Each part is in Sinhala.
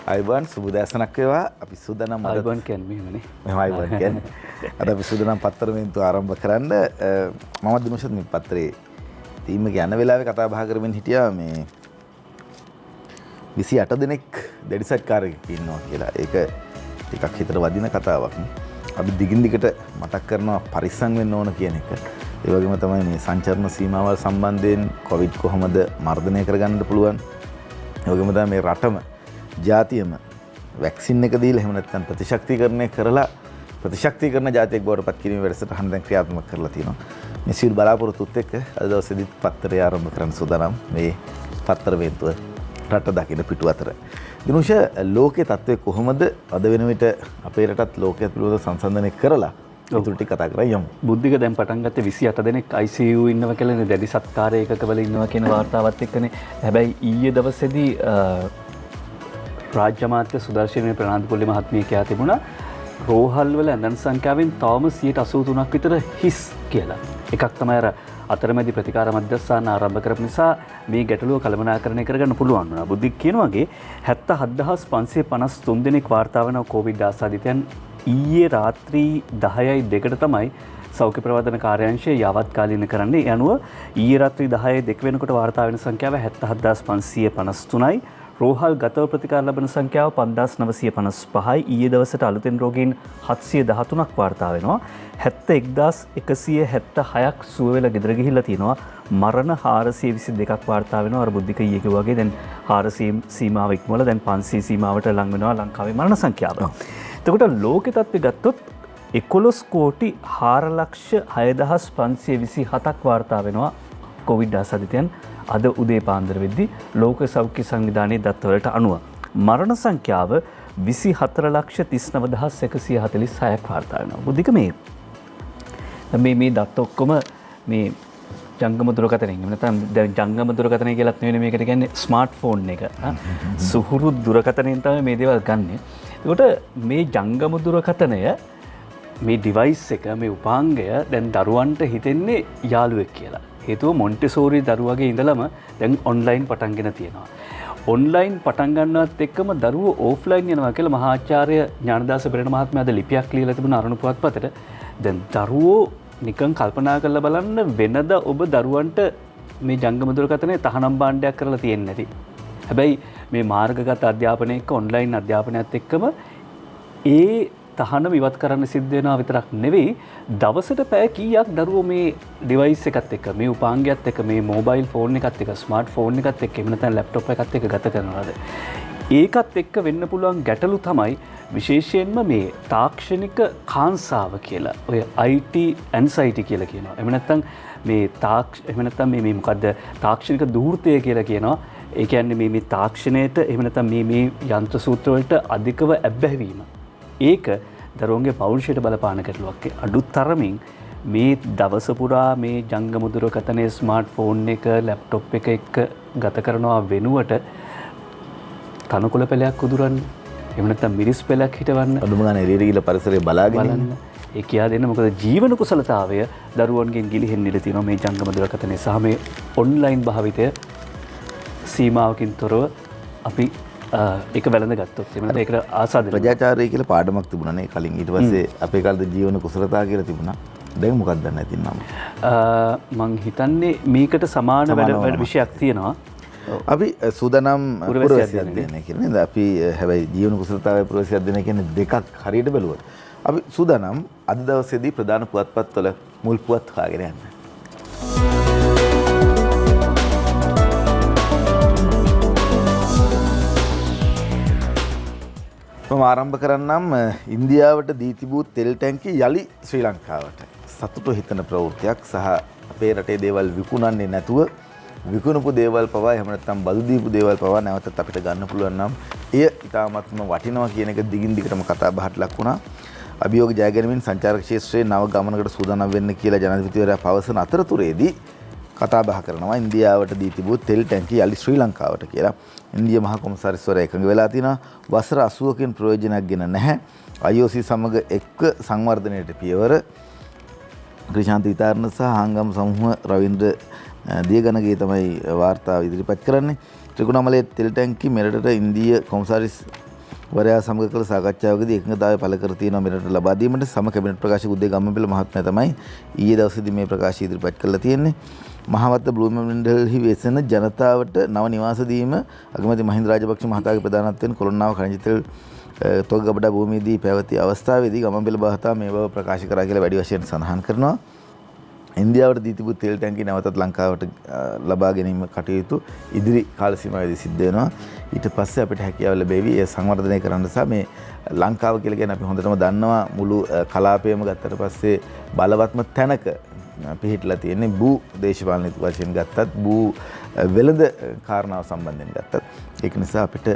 අයිබන් සුබ දැසනක් වේවා. අපි සූදානම් අයිබන් කියන්නේ මෙහෙමනේ. මෙහෙම අයිබන් කියන්නේ. අද අපි සූදානම් පත්තරමෙන්තු ආරම්භ කරන්න. මම දිනොෂත් මේ පත්‍රයේ තීම එක යන වෙලාවේ කතා බහ කරමින් හිටියා මේ 28 දෙනෙක් දැඩිසත්කාරයෙක් ඉන්නවා කියලා. ඒක ටිකක් හිතට වදින කතාවක්. අපි දිගින් දිගට මතක් කරනවා පරිස්සම් වෙන්න ඕන කියන එක. ඒ වගේම තමයි මේ සංචරණ සීමාවල් සම්බන්ධයෙන් කොවිඩ් කොහොමද මර්ධනය කරගන්න පුළුවන්. ඒ වගේම තමයි මේ රටම ජාතියම වැක්සින් එක දීලා එහෙම නැත්නම් ප්‍රතිශක්තිකරණය කරලා ප්‍රතිශක්තිකරණ ජාතියක් බවට පත් කිරීමේ වැඩසටහන දැන් ක්‍රියාත්මක කරලා තියෙනවා. මේ සියලු බලාපොරොත්තුත් එක්ක අද දවසේදීත් පත්තරය ආරම්භ කරන්න සූදානම්. මේ පත්තර වේන්තුව රට දකින්න පිටු අතර. දිනුෂ ලෝකයේ තත්ත්වය කොහොමද? අද වෙන විට අපේ රටත් ලෝකයේ පිළිවෙල සංසන්දනය කරලා උතුරු ටික කතා කරා යමු. බුද්ධික දැන් පටන් ගත්තේ 28 දෙනෙක් ICU ඉන්නවා කියලානේ දැඩි සත්කාර ඒකකවල ඉන්නවා කියන වාර්තාවත් එක්කනේ. හැබැයි ඊයේ දවසේදී රාජ්‍ය අමාත්‍ය සුදර්ශන ප්‍රනාන්දුපොල්ලි මහත්මිය කියා තිබුණා රෝහල් වල ඇඳන් සංඛ්‍යාවෙන් තවම 83% විතර හිස් කියලා. එකක් තමයි අර අතරමැදි ප්‍රතිකාර මධ්‍යස්ථාන ආරම්භ කරපු නිසා මේ ගැටලුව කළමනාකරණය කරගන්න පුළුවන් වුණා. බුද්ධික කියන වගේ 77553 දෙනෙක් වාර්තා වෙන කොවිඩ් ආසාදිතයන් ඊයේ රාත්‍රී 10:02ට තමයි සෞඛ්‍ය ප්‍රවර්ධන කාර්යාංශය යාවත්කාලීන කරන්නේ. ඒ අනුව ඊයේ රාත්‍රී 10:02 වෙනකොට වාර්තා වෙන සංඛ්‍යාව 77553යි. රෝහල් ගතව ප්‍රතිකාර ලබන සංඛ්‍යාව 5955යි. ඊයේ දවසට අලුතෙන් රෝගීන් 713ක් වාර්තා වෙනවා. 71176ක් සුව වෙලා ගෙදර ගිහිල්ලා තියෙනවා. මරණ 422ක් වාර්තා වෙනවා. අර බුද්ධික ඊයේ කිව්වා වගේ දැන් 400 සීමාව ඉක්මවලා දැන් 500 සීමාවට ලං වෙනවා ලංකාවේ මරණ සංඛ්‍යාව. එතකොට ලෝකෙ තත්ත්වය ගත්තොත් 11 කෝටි 4,06,527ක් වාර්තා වෙනවා කොවිඩ් ආසාදිතයන් අද උදේ පාන්දර වෙද්දී ලෝක සෞඛ්‍ය සංවිධානයේ දත්තවලට අනුව. මරණ සංඛ්‍යාව 24,39,146ක් වාර්තා වෙනවා. බුද්ධික මේ දත්ත ඔක්කොම මේ ජංගම දුරකථනයෙන් එහෙම නැත්නම් දැන් ජංගම දුරකථනය කියලාත් නෙවෙයි මේකට කියන්නේ ස්මාර්ට්ෆෝන් එක. සුහුරු දුරකථනයෙන් තමයි මේ දේවල් ගන්නෙ. ඒකට මේ ජංගම දුරකථනය මේ ඩිවයිස් එක මේ උපාංගය දැන් දරුවන්ට හිතෙන්නේ යාළුවෙක් කියලා. හේතුව මොන්ටිසෝරි දරුවගේ ඉඳලම දැන් ඔන්ලයින් පටන්ගෙන තියෙනවා. ඔන්ලයින් පටන් ගන්නවත් එක්කම දරුවෝ ඕෆ්ලයින් යනවා කියලා මහාචාර්ය ඥානදාස බෙරණ මහත්මයා අද ලිපියක් ලියලා තිබුණා අරුණ පුවත්පතට. දැන් දරුවෝ නිකන් කල්පනා කරලා බලන්න වෙනද ඔබ දරුවන්ට මේ ජංගම දුරකථනයේ තහනම් භාණ්ඩයක් කරලා තියෙන්නේ නැති. හැබැයි මේ මාර්ගගත අධ්‍යාපනය එක්ක ඔන්ලයින් අධ්‍යාපනයත් එක්කම ඒ තහනම ඉවත් කරන්න සිද්ධ වෙනවා විතරක් නෙවෙයි දවසට පැය කීයක් දරුවෝ මේ ඩිවයිස් එකත් එක්ක මේ උපාංගයත් එක්ක මේ මොබයිල් ෆෝන් එකත් එක්ක ස්මාර්ට් ෆෝන් එකත් එක්ක එහෙම නැත්නම් ලැප්ටොප් එකත් එක්ක ගත කරනවාද ඒකත් එක්ක වෙන්න පුළුවන් ගැටලු තමයි විශේෂයෙන්ම මේ තාක්ෂණික කාංසාව කියලා ඔය IT anxiety කියලා කියනවා එහෙම නැත්නම් මේ එහෙම නැත්නම් මේ මොකද්ද තාක්ෂණික දූර්තය කියලා කියනවා ඒ කියන්නේ මේ තාක්ෂණයට එහෙම නැත්නම් මේ යන්ත්‍ර සූත්‍ර වලට අධිකව ඇබ්බැහි වීම ඒක දරුවන්ගේ පෞරුෂයට බලපාන ගැටලුවක්. අඩුතරමින් මේ දවස පුරා මේ ජංගම දුරකථනයේ ස්මාර්ට් ෆෝන් එක ලැප්ටොප් එක එක්ක ගත කරනවා වෙනුවට තනකොළ පෙළයක් උදුරන්න. එහෙම නැත්නම් මිරිස් පෙළක් හිටවන්න. අඳුම ගන්න එළියට ගිහලා පරිසරය බලාගෙන ඉන්න. ඒ කියා දෙන්න මොකද ජීවන කුසලතාවය දරුවන්ගෙන් ගිලිහෙන්න ඉඩ තියෙනවා මේ ජංගම දුරකථනයේ සහ මේ ඔන්ලයින් භාවිතය සීමාවකින් තොරව අපි ඒක වැළඳ ගත්තොත් එමෙන්න ඒකට ආසාදෙන ප්‍රජාචාරය කියලා පාඩමක් තිබුණානේ කලින් ඊට පස්සේ අපේ කාලේ ජීවන කුසලතා කියලා තිබුණා දැන් මොකක්ද දන්නේ නැති නම මං හිතන්නේ මේකට සමාන වැඩ විෂයක් තියෙනවා අපි සූදානම් පුරවැසි අධ්‍යයනය කියලා නේද අපි හැබැයි ජීවන කුසලතාවය පුරවැසි අධ්‍යයනය කියන්නේ දෙකක් හරියට බැලුවොත් අපි සූදානම් අද දවසේදී ප්‍රධාන පුවත්පත්වල මුල් පුවත් හොයාගෙන යන්න මම ආරම්භ කරන්නම් ඉන්දියාවට දී තිබූ තෙල් ටැංකිය යලි ශ්‍රී ලංකාවට සතුටු හිතන ප්‍රවෘත්තියක් සහ අපේ රටේ දේවල් විකුණන්නේ නැතුව විකුණපු දේවල් පවා එහෙම නැත්නම් බදු දීපු දේවල් පවා නැවතත් අපිට ගන්න පුළුවන් නම් එය ඉතාමත්ම වටිනවා කියන එක දිගින් දිගටම කතා බහට ලක් වුණා. අභියෝග ජය ගැනීමෙන් සංචාරක ක්ෂේත්‍රයේ නව ගමනකට සූදානම් වෙන්න කියලා ජනාධිපතිවරයා පවසන අතරතුරේදී කතා බහ කරනවා ඉන්දියාවට දී තිබූ තෙල් ටැංකිය යලි ශ්‍රී ලංකාවට කියලා. ඉන්දියා මහා කොමසාරිස්වරයා එකඟ වෙලා තිනවා. වසර 80කින් ප්‍රයෝජනයක් ගෙන නැහැ. IOC සමග එක්ක සංවර්ධනයට පියවර. ක්‍රිෂාන්ත විතාරණ සහ හංගම් සමූහ රවීන්ද්‍ර දියගණගේ තමයි වාර්තාව ඉදිරිපත් කරන්නේ. ත්‍රිකුණාමලයේ තෙල් ටැංකි මෙරටට ඉන්දියා කොමසාරිස් වරයා සමග කළ සාකච්ඡාවකදී එකඟතාවය පළ කර තියෙනවා මෙරට ලබා දීමට. සම කැබිනට් ප්‍රකාශක උදේ ගම්මන්පිල මහත්මයා තමයි ඊයේ දවසේදී මේ ප්‍රකාශය ඉදිරිපත් කළා තියෙන්නේ. මහවත්ත බ්ලූමෙන්ඩල්හි වෙසෙන ජනතාවට නව නිවාස දීම අගමැති මහින්ද රාජපක්ෂ මහතාගේ ප්‍රධානත්වයෙන් කොළොන්නාව khනිජ තෙල් තොගගබඩා භූමියේදී පැවති අවස්ථාවේදී ගම්මන්පිල මහතා මේ බව ප්‍රකාශ කරා කියලා වැඩි වශයෙන් සඳහන් කරනවා. ඉන්දියාවට දී තිබූ තෙල් ටැංකිය නැවතත් ලංකාවට ලබා ගැනීම කටයුතු ඉදිරි කාල සීමාවේදී සිද්ධ වෙනවා. ඊට පස්සේ අපිට හැකියාව ලැබෙවි ඒ සංවර්ධනය කරන්න සහ මේ ලංකාව කියලා කියන්නේ අපි හොඳටම දන්නවා මුළු කලාපයම ගත්තට පස්සේ බලවත්ම තැනක පිහිටලා තියෙන්නේ භූ දේශපාලනික වශයෙන් ගත්තත් භූ වෙළඳ කාරණාව සම්බන්ධයෙන් ගත්තත් ඒක නිසා අපිට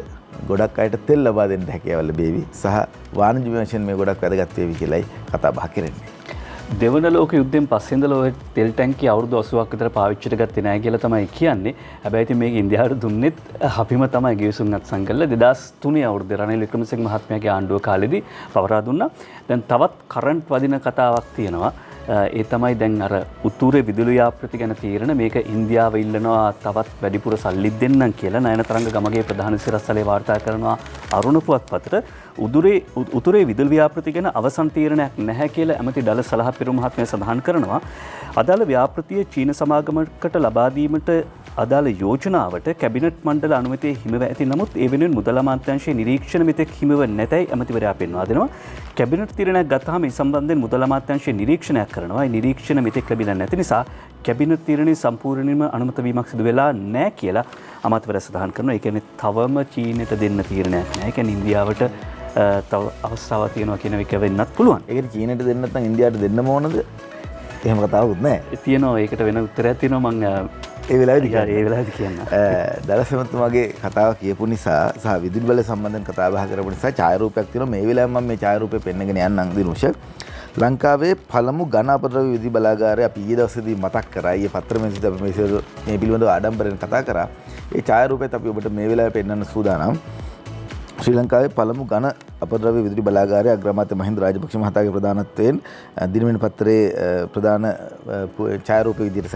ගොඩක් අයට තෙල් ලබා දෙන්න හැකියාව ලැබෙවි සහ වාණිජ්‍ය වශයෙන් මේ ගොඩක් වැදගත් වේවි කියලායි කතා බහ කරන්නේ. දෙවන ලෝක යුද්ධයෙන් පස්සේ ඉඳලා ඔය තෙල් ටැංකිය අවුරුදු 80ක් විතර පාවිච්චියට ගත්තේ නැහැ කියලා තමයි කියන්නේ. හැබැයි ඉතින් මේක ඉන්දියාවට දුන්නෙත් අපිම තමයි ගිවිසුම් අත්සන් කළා 2003 අවුරුද්දේ රනිල් වික්‍රමසිංහ මහත්මයාගේ ආණ්ඩුව කාලෙදී පවරා දුන්නා. දැන් තවත් කරන්ට් වදින කතාවක් තියෙනවා. ඒ තමයි දැන් අර උතුරේ විදුලි ව්‍යාපෘති ගැන තීරණ මේක ඉන්දියාව ඉල්ලනවා තවත් වැඩිපුර සල්ලි දෙන්නම් කියලා නයනතරංග ගමගේ ප්‍රධාන සිරස්තලේ වාර්තා කරනවා අරුණ පුවත්පතට. උතුරේ විදුලි ව්‍යාපෘති ගැන අවසන් තීරණයක් නැහැ කියලා ඇමති ඩල සලහපිරු මහත්මයා සඳහන් කරනවා. අදාළ ව්‍යාපෘතිය චීන සමාගමකට ලබා දීමට අදාළ යෝජනාවට කැබිනට් මණ්ඩල අනුමැතිය හිමිව ඇති නමුත් ඒ වෙනුවෙන් මුදල් අමාත්‍යාංශයේ නිරීක්ෂණ මෙතෙක් හිමිව නැතයි ඇමතිවරයා පෙන්වා දෙනවා. කැබිනට් තීරණයක් ගත්තාම මේ සම්බන්ධයෙන් මුදල් අමාත්‍යාංශයේ නිරීක්ෂණයක් කරනවා. ඒ නිරීක්ෂණ මෙතෙක් ලැබිලා නැති නිසා කැබිනට් තීරණය සම්පූර්ණයෙන්ම අනුමත වීමක් සිදු වෙලා නැහැ කියලා අමාත්‍යවරයා සඳහන් කරනවා. ඒ කියන්නේ තවම චීනයට දෙන්න තීරණයක් නැහැ. ඒ කියන්නේ ඉන්දියාවට තව අවස්ථාවක් තියෙනවා කියන එක වෙන්නත් පුළුවන්. ඒකට චීනයට දෙන්න නැත්නම් ඉන්දියාවට දෙන්නම ඕනද? එහෙම කතාවකුත් නැහැ. තියෙනවා ඒකට වෙන උත්තරයක් තියෙනවා මම ඒ වෙලාවේදී කියන්න. දලසමතුමාගේ කතාව කියපු නිසා සහ විදුලි බල සම්බන්ධයෙන් කතා බහ කරපු නිසා ඡායාරූපයක් තියෙනවා. මේ වෙලාවෙම මම මේ ඡායාරූපය පෙන්නගෙන යන්නම් දිනුෂ. ලංකාවේ පළමු ඝන අපද්‍රව්‍ය විදුලි බලාගාරය අපි ඊයේ දවසේදී මතක් කරා. ඊයේ පත්‍රමේසිට අපි මේ පිළිබඳව ආඩම්බරෙන් කතා කරා. ඒ ඡායාරූපයත් අපි ඔබට මේ වෙලාවේ පෙන්වන්න සූදානම්. ශ්‍රී ලංකාවේ පළමු ඝන අපද්‍රව්‍ය විදුලි බලාගාරය අග්‍රාමාත්‍ය මහින්ද රාජපක්ෂ මහතාගේ ප්‍රධානත්වයෙන් දිනවෙන පත්‍රයේ ප්‍රධාන ඡායාරූප විදිහට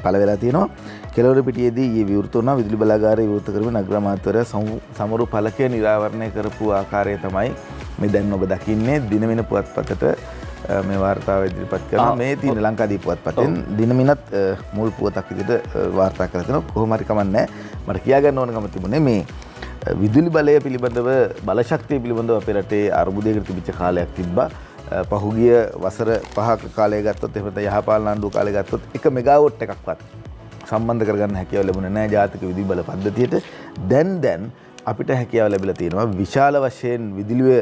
පළ වෙලා තියෙනවා. කෙළවර පිටියේදී ඊයේ විවෘත වුණා විදුලි බලාගාරය විවෘත කරමින් අග්‍රාමාත්‍යවරයා සමරු ඵලකය නිරාවරණය කරපු ආකාරය තමයි මේ දැන් ඔබ දකින්නේ දිනවෙන පුවත්පතට මේ වාර්තාව ඉදිරිපත් කරනවා. මේ තියෙන ලංකාදීප පුවත්පතෙන් දිනමිනත් මුල් පුවතක් විදිහට වාර්තා කරලා තිනවා. කොහොම හරි කමන්නේ මට කියා ගන්න ඕනකම තිබුණේ මේ විදුලි බලය පිළිබඳව බලශක්තිය පිළිබඳව අපේ රටේ අර්බුදයකට තිබිච්ච කාලයක් තිබ්බා. පහුගිය වසර 5ක කාලය ගත්තොත් එහෙම නැත්නම් යහපාලන ආණ්ඩුව කාලය ගත්තොත් 1 මෙගාවොට් එකක්වත් සම්බන්ධ කරගන්න හැකියාව ලැබුණේ නැහැ ජාතික විදුලි බල පද්ධතියට. දැන් අපිට හැකියාව ලැබිලා තියෙනවා විශාල වශයෙන් විදුලිය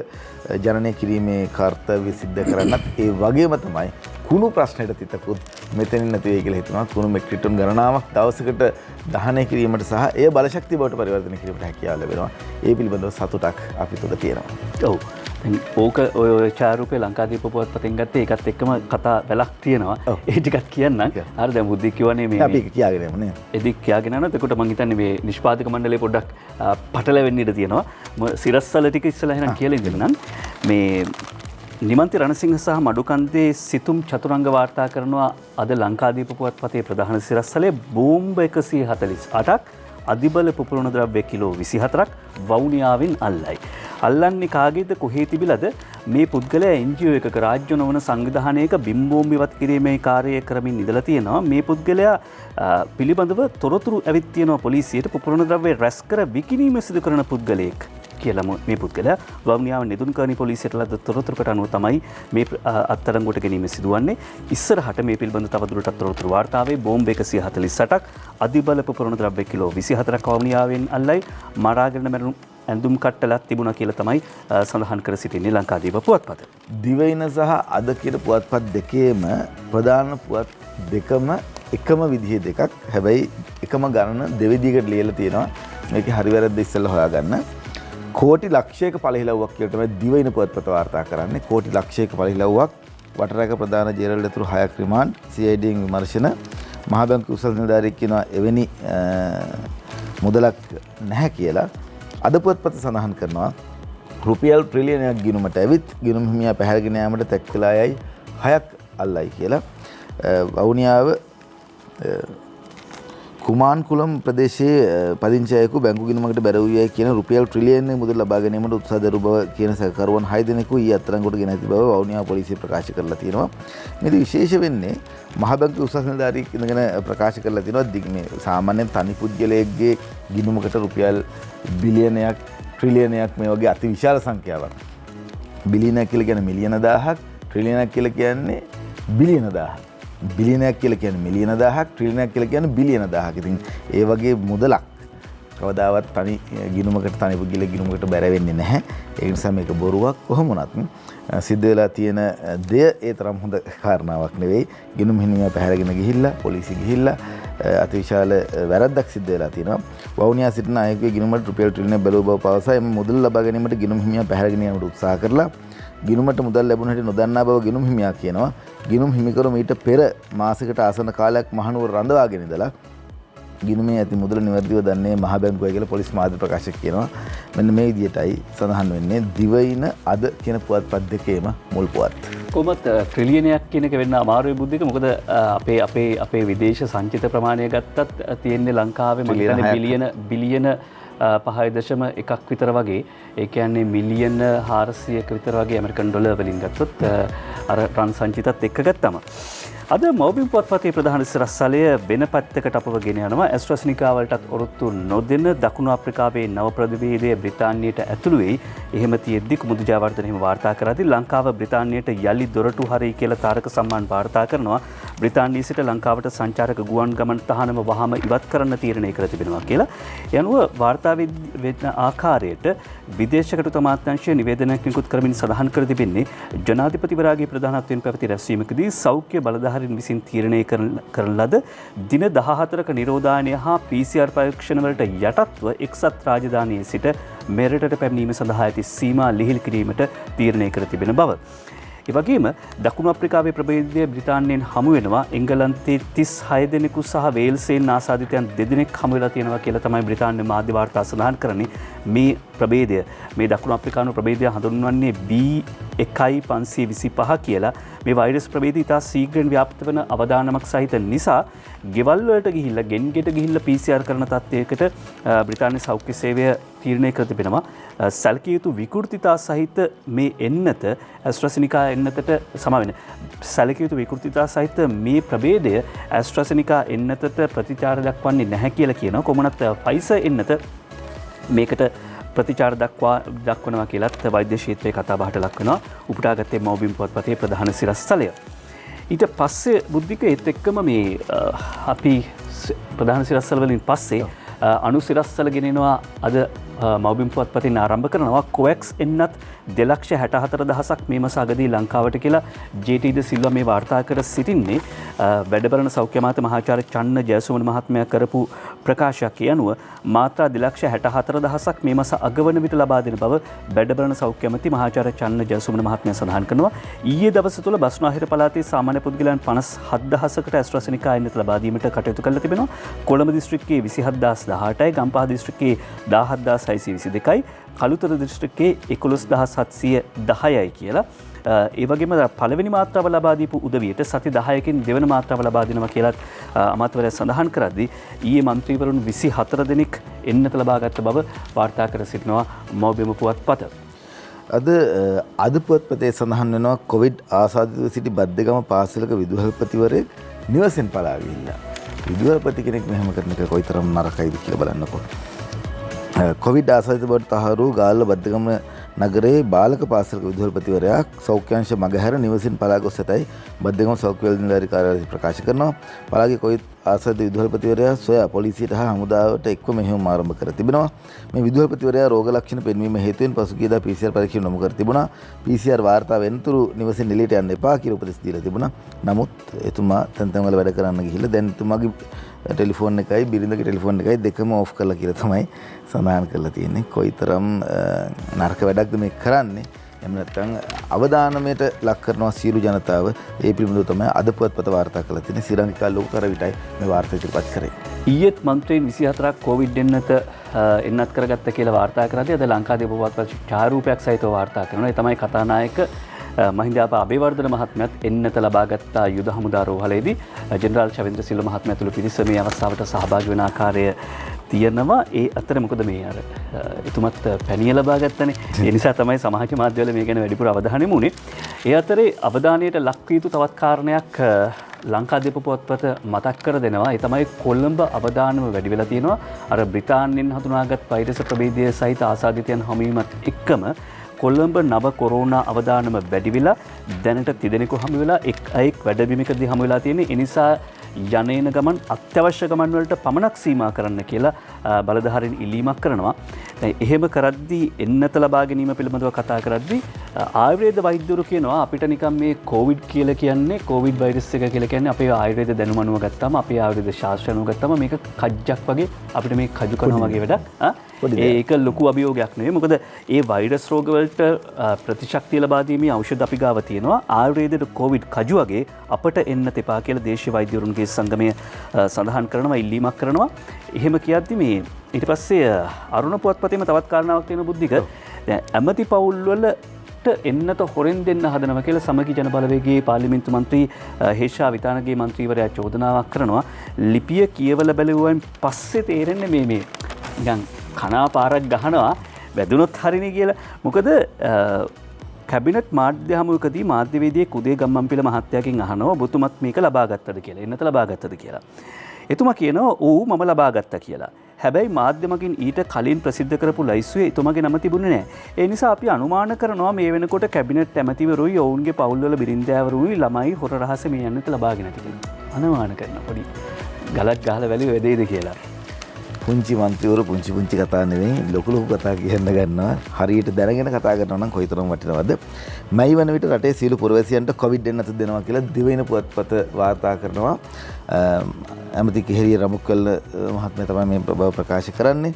ජනනය කිරීමේ කාර්යය සිද්ධ කරන්නත් ඒ වගේම තමයි කුණු ප්‍රශ්නෙට තිතකුත් මෙතනින් නැති වෙයි කියලා හිතනවා. කුණු මෙට්‍රික් ටන් ගණනාවක් දවසකට දහනය කිරීමට සහ ඒ බලශක්තිය බවට පරිවර්තනය කිරීමට හැකියාව ලැබෙනවා. ඒ පිළිබඳව සතුටක් අපි තුළ තියෙනවා. ඔව්. දැන් ඕක ඔය ඡායාරූපේ ලංකාදීප පුවත්පතෙන් ගත්තේ ඒකත් එක්කම කතා වැලක් තියෙනවා. ඒ ටිකත් කියන්නම්. හරි දැන් බුද්ධි කියවනේ මේ අපි කියාගෙන යමු නේ. එදික් කියාගෙන යනවා. එතකොට මම හිතන්නේ මේ නිෂ්පාදක මණ්ඩලයේ පොඩ්ඩක් පටලැවෙන්න ඉඩ තියෙනවා. සිරස්සල ටික ඉස්සලා එහෙනම් කියලා ඉඳන්නම්. මේ නිමන්ති රණසිංහ සහ මඩුකන්දේ සිතුම් චතුරංග වාර්තා කරනවා අද ලංකාදීප පුවත්පතේ ප්‍රධාන සිරස්සලේ බෝම්බ 148ක් අධිබල පුපුරණ ද්‍රව්‍ය කිලෝ 24ක් වවුනියාවෙන් අල්ලයි. අල්ලන්නේ කාගේද කොහේ තිබිලද මේ පුද්ගලයා NGO එකක රාජ්‍ය නොවන සංවිධානයක බිම්බෝම්බ ඉවත් කිරීමේ කාර්යය කරමින් ඉඳලා තියෙනවා. මේ පුද්ගලයා පිළිබඳව තොරතුරු ඇවිත් තියෙනවා පොලිසියට පුපුරණ ද්‍රව්‍ය රැස් කර විකිණීම සිදු කරන පුද්ගලයෙක් කියලා මේ පුද්ගලයා වවුනියාව නෙදුන්කර්ණි පොලිසියට ලද තොරතුරකට අනුව තමයි මේ අත්අඩංගුවට ගැනීම සිදුවන්නේ. ඉස්සරහට මේ පිළිබඳ තවදුරටත් තොරතුරු වාර්තාවේ බෝම්බ 148ක් අධිබල පුපුරණ ද්‍රව්‍ය කිලෝ 24ක් වවුනියාවෙන් අල්ලයි මරාගෙන මැරුණු ඇඳුම් කට්ටලක් තිබුණා කියලා තමයි සඳහන් කර සිටින්නේ ලංකාදීප පුවත්පත. දිවයින සහ අද කියන පුවත්පත් දෙකේම ප්‍රධාන පුවත් දෙකම එකම විදිහේ දෙකක්. හැබැයි එකම ගණන දෙවිදිහකට ලියලා තියෙනවා. මේකේ හරි වැරද්ද ඉස්සෙල්ලා හොයාගන්න. කෝටි ලක්ෂයක පළහිලව්වක් කියලා තමයි දිවයින පුවත්පත වාර්තා කරන්නේ. කෝටි ලක්ෂයක පළහිලව්වක් වටරැක ප්‍රධාන ජේරල් ඇතුළු 6ක් රිමාන්ඩ් CIDෙන් විමර්ශන මහා බැංකුවේ උසස් නිලධාරියෙක් කියනවා එවැනි මුදලක් නැහැ කියලා. අද පුවත්පත සඳහන් කරනවා රුපියල් ට්‍රිලියනයක් ගිණුමට ඇවිත් ගිණුම් හිමියා පැහැරගෙන යාමට තැක් කළා යයි 6ක් අල්ලයි කියලා. වවුනියාව කුමාන්කුලම් ප්‍රදේශයේ පදිංචි අයෙකු බැංකු ගිණුමකට බැර වූ යයි කියන රුපියල් ට්‍රිලියන මුදල් ලබා ගැනීමට උත්සාහ දරු බව කියන සහකරුවන් 6 දෙනෙකු ඊ අත්අඩංගුවට ගෙන ඇති බව වවුනියා පොලිසිය ප්‍රකාශ කරලා තියෙනවා. මේක විශේෂ වෙන්නේ මහ බැංකුවේ උසස් නිලධාරියෙක් ඉඳගෙන ප්‍රකාශ කරලා තියෙනවා මේ සාමාන්‍යයෙන් තනි පුද්ගලයෙක්ගේ ගිණුමකට රුපියල් බිලියනයක් ට්‍රිලියනයක් මේ වගේ අති විශාල සංඛ්‍යාවක්. බිලියනයක් කියලා කියන්නේ මිලියන 1000ක්, ට්‍රිලියනයක් කියලා කියන්නේ බිලියන 1000ක්. බිලියනයක් කියලා කියන්නේ මිලියන 1000ක්, ට්‍රිලියනයක් කියලා කියන්නේ බිලියන 1000ක්. ඉතින් ඒ වගේ මුදලක් කවදාවත් තනි ගිණුමකට තනි පුද්ගලයෙක් ගිණුමකට බැර වෙන්නේ නැහැ. ඒ නිසා මේක බොරුවක්. කොහොම වුණත් සිද්ධ වෙලා තියෙන දෙය ඒ තරම් හොඳ කාරණාවක් නෙවෙයි. ගිණුම් හිමියා පැහැරගෙන ගිහිල්ලා පොලිසිය ගිහිල්ලා අතිවිශාල වැරද්දක් සිද්ධ වෙලා තියෙනවා. වවුනියා සිටින අයෙකුගේ ගිණුමට රුපියල් ට්‍රිලියන බැලුව බව පවසා එම මුදල් ලබා ගැනීමට ගිණුම් හිමියා පැහැරගෙන යාමට උත්සාහ කරලා ගිණුමට මුදල් ලැබුණ හැටි නොදන්නා බව ගිණුම් හිමියා කියනවා. ගිණුම් හිමිකරු මීට පෙර මාසයකට ආසන්න කාලයක් මහනුවර රඳවාගෙන ඉඳලා ගිණුමේ ඇති මුදල නිවැරදිව දන්නේ මහ බැංකුවයි කියලා පොලිස් මාධ්‍ය ප්‍රකාශක කියනවා. මෙන්න මේ විදිහටයි සඳහන් වෙන්නේ දිවයින අද කියන පුවත්පත් දෙකේම මුල් පුවත්. කොහොමත් ට්‍රිලියනයක් කියන එක වෙන්න අමාරුයි බුද්ධික. මොකද අපේ විදේශ සංචිත ප්‍රමාණය ගත්තත් තියෙන්නේ ලංකාවේ මම හිතන්නේ බිලියන 5.1ක් විතර වගේ. ඒ කියන්නේ මිලියන 400ක විතර වගේ ඇමරිකන් ඩොලර් වලින් ගත්තොත් අර රන් සංචිතත් එක්ක ගත්තම අද මව්බිම් පුවත්පතේ ප්‍රධාන සිරස්තලය වෙන පැත්තකට අපව ගෙන යනවා. ඇස්ට්‍රාසෙනිකා වලටත් ඔරොත්තු නොදෙන දකුණු ආෆ්‍රිකාවේ නව ප්‍රතිවේදය බ්‍රිතාන්‍යයට ඇතුළු වෙයි. එහෙම තියෙද්දි කුමුදු ජයවර්ධන එහෙම වාර්තා කරද්දී ලංකාව බ්‍රිතාන්‍යයට යලි දොරටු හරි කියලා තාරක සම්මාන වාර්තා කරනවා. බ්‍රිතාන්‍යයේ සිට ලංකාවට සංචාරක ගුවන් ගමන් තහනම වහාම ඉවත් කරන්න තීරණය කර තිබෙනවා කියලා. යනුව වාර්තා වෙන ආකාරයට විදේශ කටයුතු අමාත්‍යාංශය නිවේදනයක් නිකුත් කරමින් සඳහන් කර තිබෙන්නේ ජනාධිපතිවරයාගේ ප්‍රධානත්වයෙන් පැවති රැස්වීමකදී සෞඛ්‍ය බලධාරීන් විසින් තීරණය කරන ලද දින 14ක නිරෝධායනය හා PCR පරීක්ෂණ වලට යටත්ව එක්සත් රාජධානියේ සිට මෙරටට පැමිණීම සඳහා ඇති සීමා ලිහිල් කිරීමට තීරණය කර තිබෙන බව. ඒ වගේම දකුණු අප්‍රිකාවේ ප්‍රභේදය බ්‍රිතාන්‍යයෙන් හමු වෙනවා. එංගලන්තයේ 36 දෙනෙකු සහ වේල්සෙන් ආසාදිතයන් 2 දෙනෙක් හමු වෙලා තියෙනවා කියලා තමයි බ්‍රිතාන්‍ය මාධ්‍ය වාර්තා සඳහන් කරන්නේ. මේ ප්‍රභේදය මේ දකුණු අප්‍රිකානු ප්‍රභේදය හඳුන්වන්නේ B1.525 කියලා. මේ වෛරස් ප්‍රභේදය ඉතා ශීඝ්‍රයෙන් ව්‍යාප්ත වන අවදානමක් සහිත නිසා ගෙවල් වලට ගිහිල්ලා ගෙන්ගෙට ගිහිල්ලා PCR කරන තත්ත්වයකට බ්‍රිතාන්‍ය සෞඛ්‍ය සේවය තීරණය කර තිබෙනවා. සැලකිය යුතු විකෘතිතා සහිත මේ එන්නත ඇස්ට්‍රාසෙනිකා එන්නතට සමවෙන සැලකිය යුතු විකෘතිතා සහිත මේ ප්‍රභේදය ඇස්ට්‍රාසෙනිකා එන්නතට ප්‍රතිචාර දක්වන්නේ නැහැ කියලා කියනවා. කොමුණත් ෆයිසර් එන්නත මේකට ප්‍රතිචාර දක්වනවා කියලත් වෛද්‍ය ක්ෂේත්‍රයේ කතාබහට ලක් වෙනවා. උපුටාගත්තේ මව්බිම් පුවත්පතේ ප්‍රධාන සිරස්තලය. ඊට පස්සේ බුද්ධික ඒත් එක්කම මේ අපි ප්‍රධාන සිරස්තල වලින් පස්සේ අනු සිරස්තල ගෙනෙනවා. අද මව්බිම් පුවත්පතින් ආරම්භ කරනවා කොවැක්ස් එන්නත් 2,64,000ක් මේ මාස අගදී ලංකාවට කියලා ජේ.ටී.ද සිල්වා මේ වාර්තා කර සිටින්නේ. වැඩබලන සෞඛ්‍ය අමාත්‍ය මහාචාර්ය චන්න ජයසුමන මහත්මයා කරපු ප්‍රකාශයක් යනුව මාත්‍රා 2,64,000ක් මේ මාස අගවන විට ලබා දෙන බව වැඩබලන සෞඛ්‍ය අමාත්‍ය මහාචාර්ය චන්න ජයසුමන මහත්මයා සඳහන් කරනවා. ඊයේ දවස තුල බස්නාහිර පළාතේ සාමාන්‍ය පුද්ගලයන් 57,000කට ඇස්ට්‍රාසෙනිකා එන්නත ලබා දීමට කටයුතු කරලා තිබෙනවා. කොළඹ දිස්ත්‍රික්කයේ 27,018යි, ගම්පහ දිස්ත්‍රික්කයේ 17,622යි, කළුතර දිස්ත්‍රික්කයේ 11,710යි කියලා. ඒ වගේම පළවෙනි මාත්‍රාව ලබා දීපු උදවියට සති 10කින් දෙවන මාත්‍රාව ලබා දෙනවා කියලත් අමාත්‍යවරයා සඳහන් කරද්දී ඊයේ මන්ත්‍රීවරුන් 24 දෙනෙක් එන්නත ලබාගත් බව වාර්තා කර සිටිනවා මව්බිම පුවත්පත. අද පුවත්පතේ සඳහන් වෙනවා කොවිඩ් ආසාදිතව සිටි බද්දගම පාසලක විදුහල්පතිවරයෙක් නිවසෙන් පලා ගිහිල්ලා. විදුහල්පති කෙනෙක් මෙහෙම කරන එක කොයිතරම් නරකයිද කියලා බලන්නකෝ. කොවිඩ් ආසාදිත බවට තහවුරු ගාල්ල බද්දගම නගරයේ බාලක පාසලක විදුහල්පතිවරයා සෞඛ්‍යාංශ මගහැර නිවසින් පලා ගොස් ඇතැයි බද්දගම සෞඛ්‍ය වෙළඳාරි කාර්යාලය ප්‍රකාශ කරනවා. පලාගේ කොවිඩ් ආසාදිත විදුහල්පතිවරයා සොයා පොලිසියට හා හමුදාවට එක්ව මෙහෙයුම් ආරම්භ කර තිබෙනවා. මේ විදුහල්පතිවරයා රෝග ලක්ෂණ පෙන්වීම හේතුවෙන් පසුගියදා PCR පරීක්ෂණ නොමු කර තිබුණා. PCR වාර්තා වෙනතුරු නිවසින් එළියට යන්න එපා කියලා උපදෙස් දීලා තිබුණා. නමුත් එතුමා තැන් තැන්වල වැඩ කරන්න ගිහිල්ලා දැන් එතුමාගේ ටෙලිෆෝන් එකයි බිරිඳගේ ටෙලිෆෝන් එකයි දෙකම ඕෆ් කරලා කියලා තමයි සඳහන් කරලා තියෙන්නේ. කොයිතරම් නරක වැඩක්ද මේ කරන්නේ. එහෙම නැත්නම් අවදානමයට ලක් කරනවා සියලු ජනතාව. ඒ පිළිබඳව තමයි අද පුවත්පත වාර්තා කරලා තියෙන්නේ. ශ්‍රීලංකා ලෝකතර විටයි මේ වාර්තා ඉදිරිපත් කරේ. ඊයේත් මන්ත්‍රීන් 24ක් කොවිඩ් එන්නත් කරගත්ත කියලා වාර්තා කරද්දී අද ලංකාදීප පුවත්පත ඡායාරූපයක් සහිතව වාර්තා කරනවා. ඒ තමයි කතානායක මහින්දාප අබේවර්ධන මහත්මයාත් එන්නත ලබාගත් යුද හමුදා රෝහලේදී ජෙනරාල් ශවේන්ද්‍ර සිල්වා මහත්මයා ඇතුළු පිරිස මේ අවස්ථාවට සහභාගී වෙන ආකාරය තියෙනවා. ඒ අතර මොකද මේ අර එතුමත් පැනිය ලබා ගත්තනේ. ඒ නිසා තමයි සමාජ මාධ්‍යවල මේ ගැන වැඩිපුර අවධානය යොමුනේ. ඒ අතරේ අවධානයට ලක් වී යුතු තවත් කාරණයක් ලංකාදීප පුවත්පත මතක් කර දෙනවා. ඒ තමයි කොළඹ අවදානම වැඩි වෙලා තියෙනවා. අර බ්‍රිතාන්‍යයෙන් හඳුනාගත් වෛරස් ප්‍රභේදය සහිත ආසාදිතයන් හමුවීමත් එක්කම කොළඹ නව කොරෝනා අවදානම වැඩි වෙලා දැනට 30 දෙනෙකු හමු වෙලා එක් වැඩබිමකදී හමු වෙලා තියෙන්නේ. ඒ නිසා යන්නේන ගමන් අත්‍යවශ්‍ය ගමන් වලට පමණක් සීමා කරන්න කියලා බලධාරීන් ඉල්ලීමක් කරනවා. දැන් එහෙම කරද්දී එන්නත ලබා ගැනීම පිළිබඳව කතා කරද්දී ආයුර්වේද වෛද්‍යවරු කියනවා අපිට නිකන් මේ කොවිඩ් කියලා කියන්නේ කොවිඩ් වෛරස් එක කියලා කියන්නේ අපේ ආයුර්වේද දැනුම අනුව ගත්තාම අපේ ආයුර්වේද ශාස්ත්‍රය අනුව ගත්තාම මේක කජ්ජක් වගේ අපිට මේ කජු කරනවා වගේ වැඩක්. ඒක ලොකු අභියෝගයක් නෙවෙයි. මොකද ඒ වෛරස් රෝග වලට ප්‍රතිශක්තිය ලබා දීමේ ඖෂධ අපි ගාව තියෙනවා. ආයුර්වේදයට කොවිඩ් කජු වගේ අපට එන්නත් එපා කියලා දේශීය වෛද්‍යවරුන්ගේ සංගමය සඳහන් කරනවා, ඉල්ලීමක් කරනවා. එහෙම කියද්දි මේ ඊට පස්සේ අරුණ පුවත්පතේම තවත් කාරණාවක් තියෙන බුද්ධික දැන් ඇමති පවුල් වලට එන්නත හොරෙන් දෙන්න හදනවා කියලා සමගි ජන බලවේගයේ පාර්ලිමේන්තු මන්ත්‍රී හේෂා විතානගේ මන්ත්‍රීවරයා චෝදනාවක් කරනවා. ලිපිය කියවල බැලුවෙන් පස්සේ තේරෙන්නේ මේ නිකන් කනා පාරක් ගහනවා වැදුනොත් හරිනේ කියලා. මොකද කැබිනට් මාධ්‍ය හමුවකදී මාධ්‍යවේදියෙක් උදේ ගම්මන්පිල මහත්තයාගෙන් අහනවා ඔබතුමත් මේක ලබා ගත්තද කියලා. එන්නත ලබා ගත්තද කියලා. එතුමා කියනවා ඔව් මම ලබා ගත්තා කියලා. හැබැයි මාධ්‍ය මගින් ඊට කලින් ප්‍රසිද්ධ කරපු ලයිස්තුවේ එතුමාගේ නම තිබුණේ නැහැ. ඒ නිසා අපි අනුමාන කරනවා මේ වෙනකොට කැබිනට් ඇමතිවරුයි ඔවුන්ගේ පවුල්වල බිරින්දෑවරුයි ළමයි හොර රහස මේ යන්නත් ලබාගෙන නැති කියලා. අනුමාන කරන පොඩි ගලක් ගහලා වැලි වෙදෙයිද කියලා. පුංචි මන්ත්‍රීවරු පුංචි කතා නෙවෙයි ලොකු කතා කියන්න ගන්නවා. හරියට දැනගෙන කතා කරනවා නම් කොයිතරම් වටිනවද? මැයි වන විට රටේ සියලු පුරවැසියන්ට කොවිඩ් එන්නත දෙනවා කියලා දිවයින පුවත්පත වාර්තා කරනවා. ඇමති කෙහෙරිය රමුක්කල්ල මහත්මයා තමයි මේ බව ප්‍රකාශ කරන්නේ.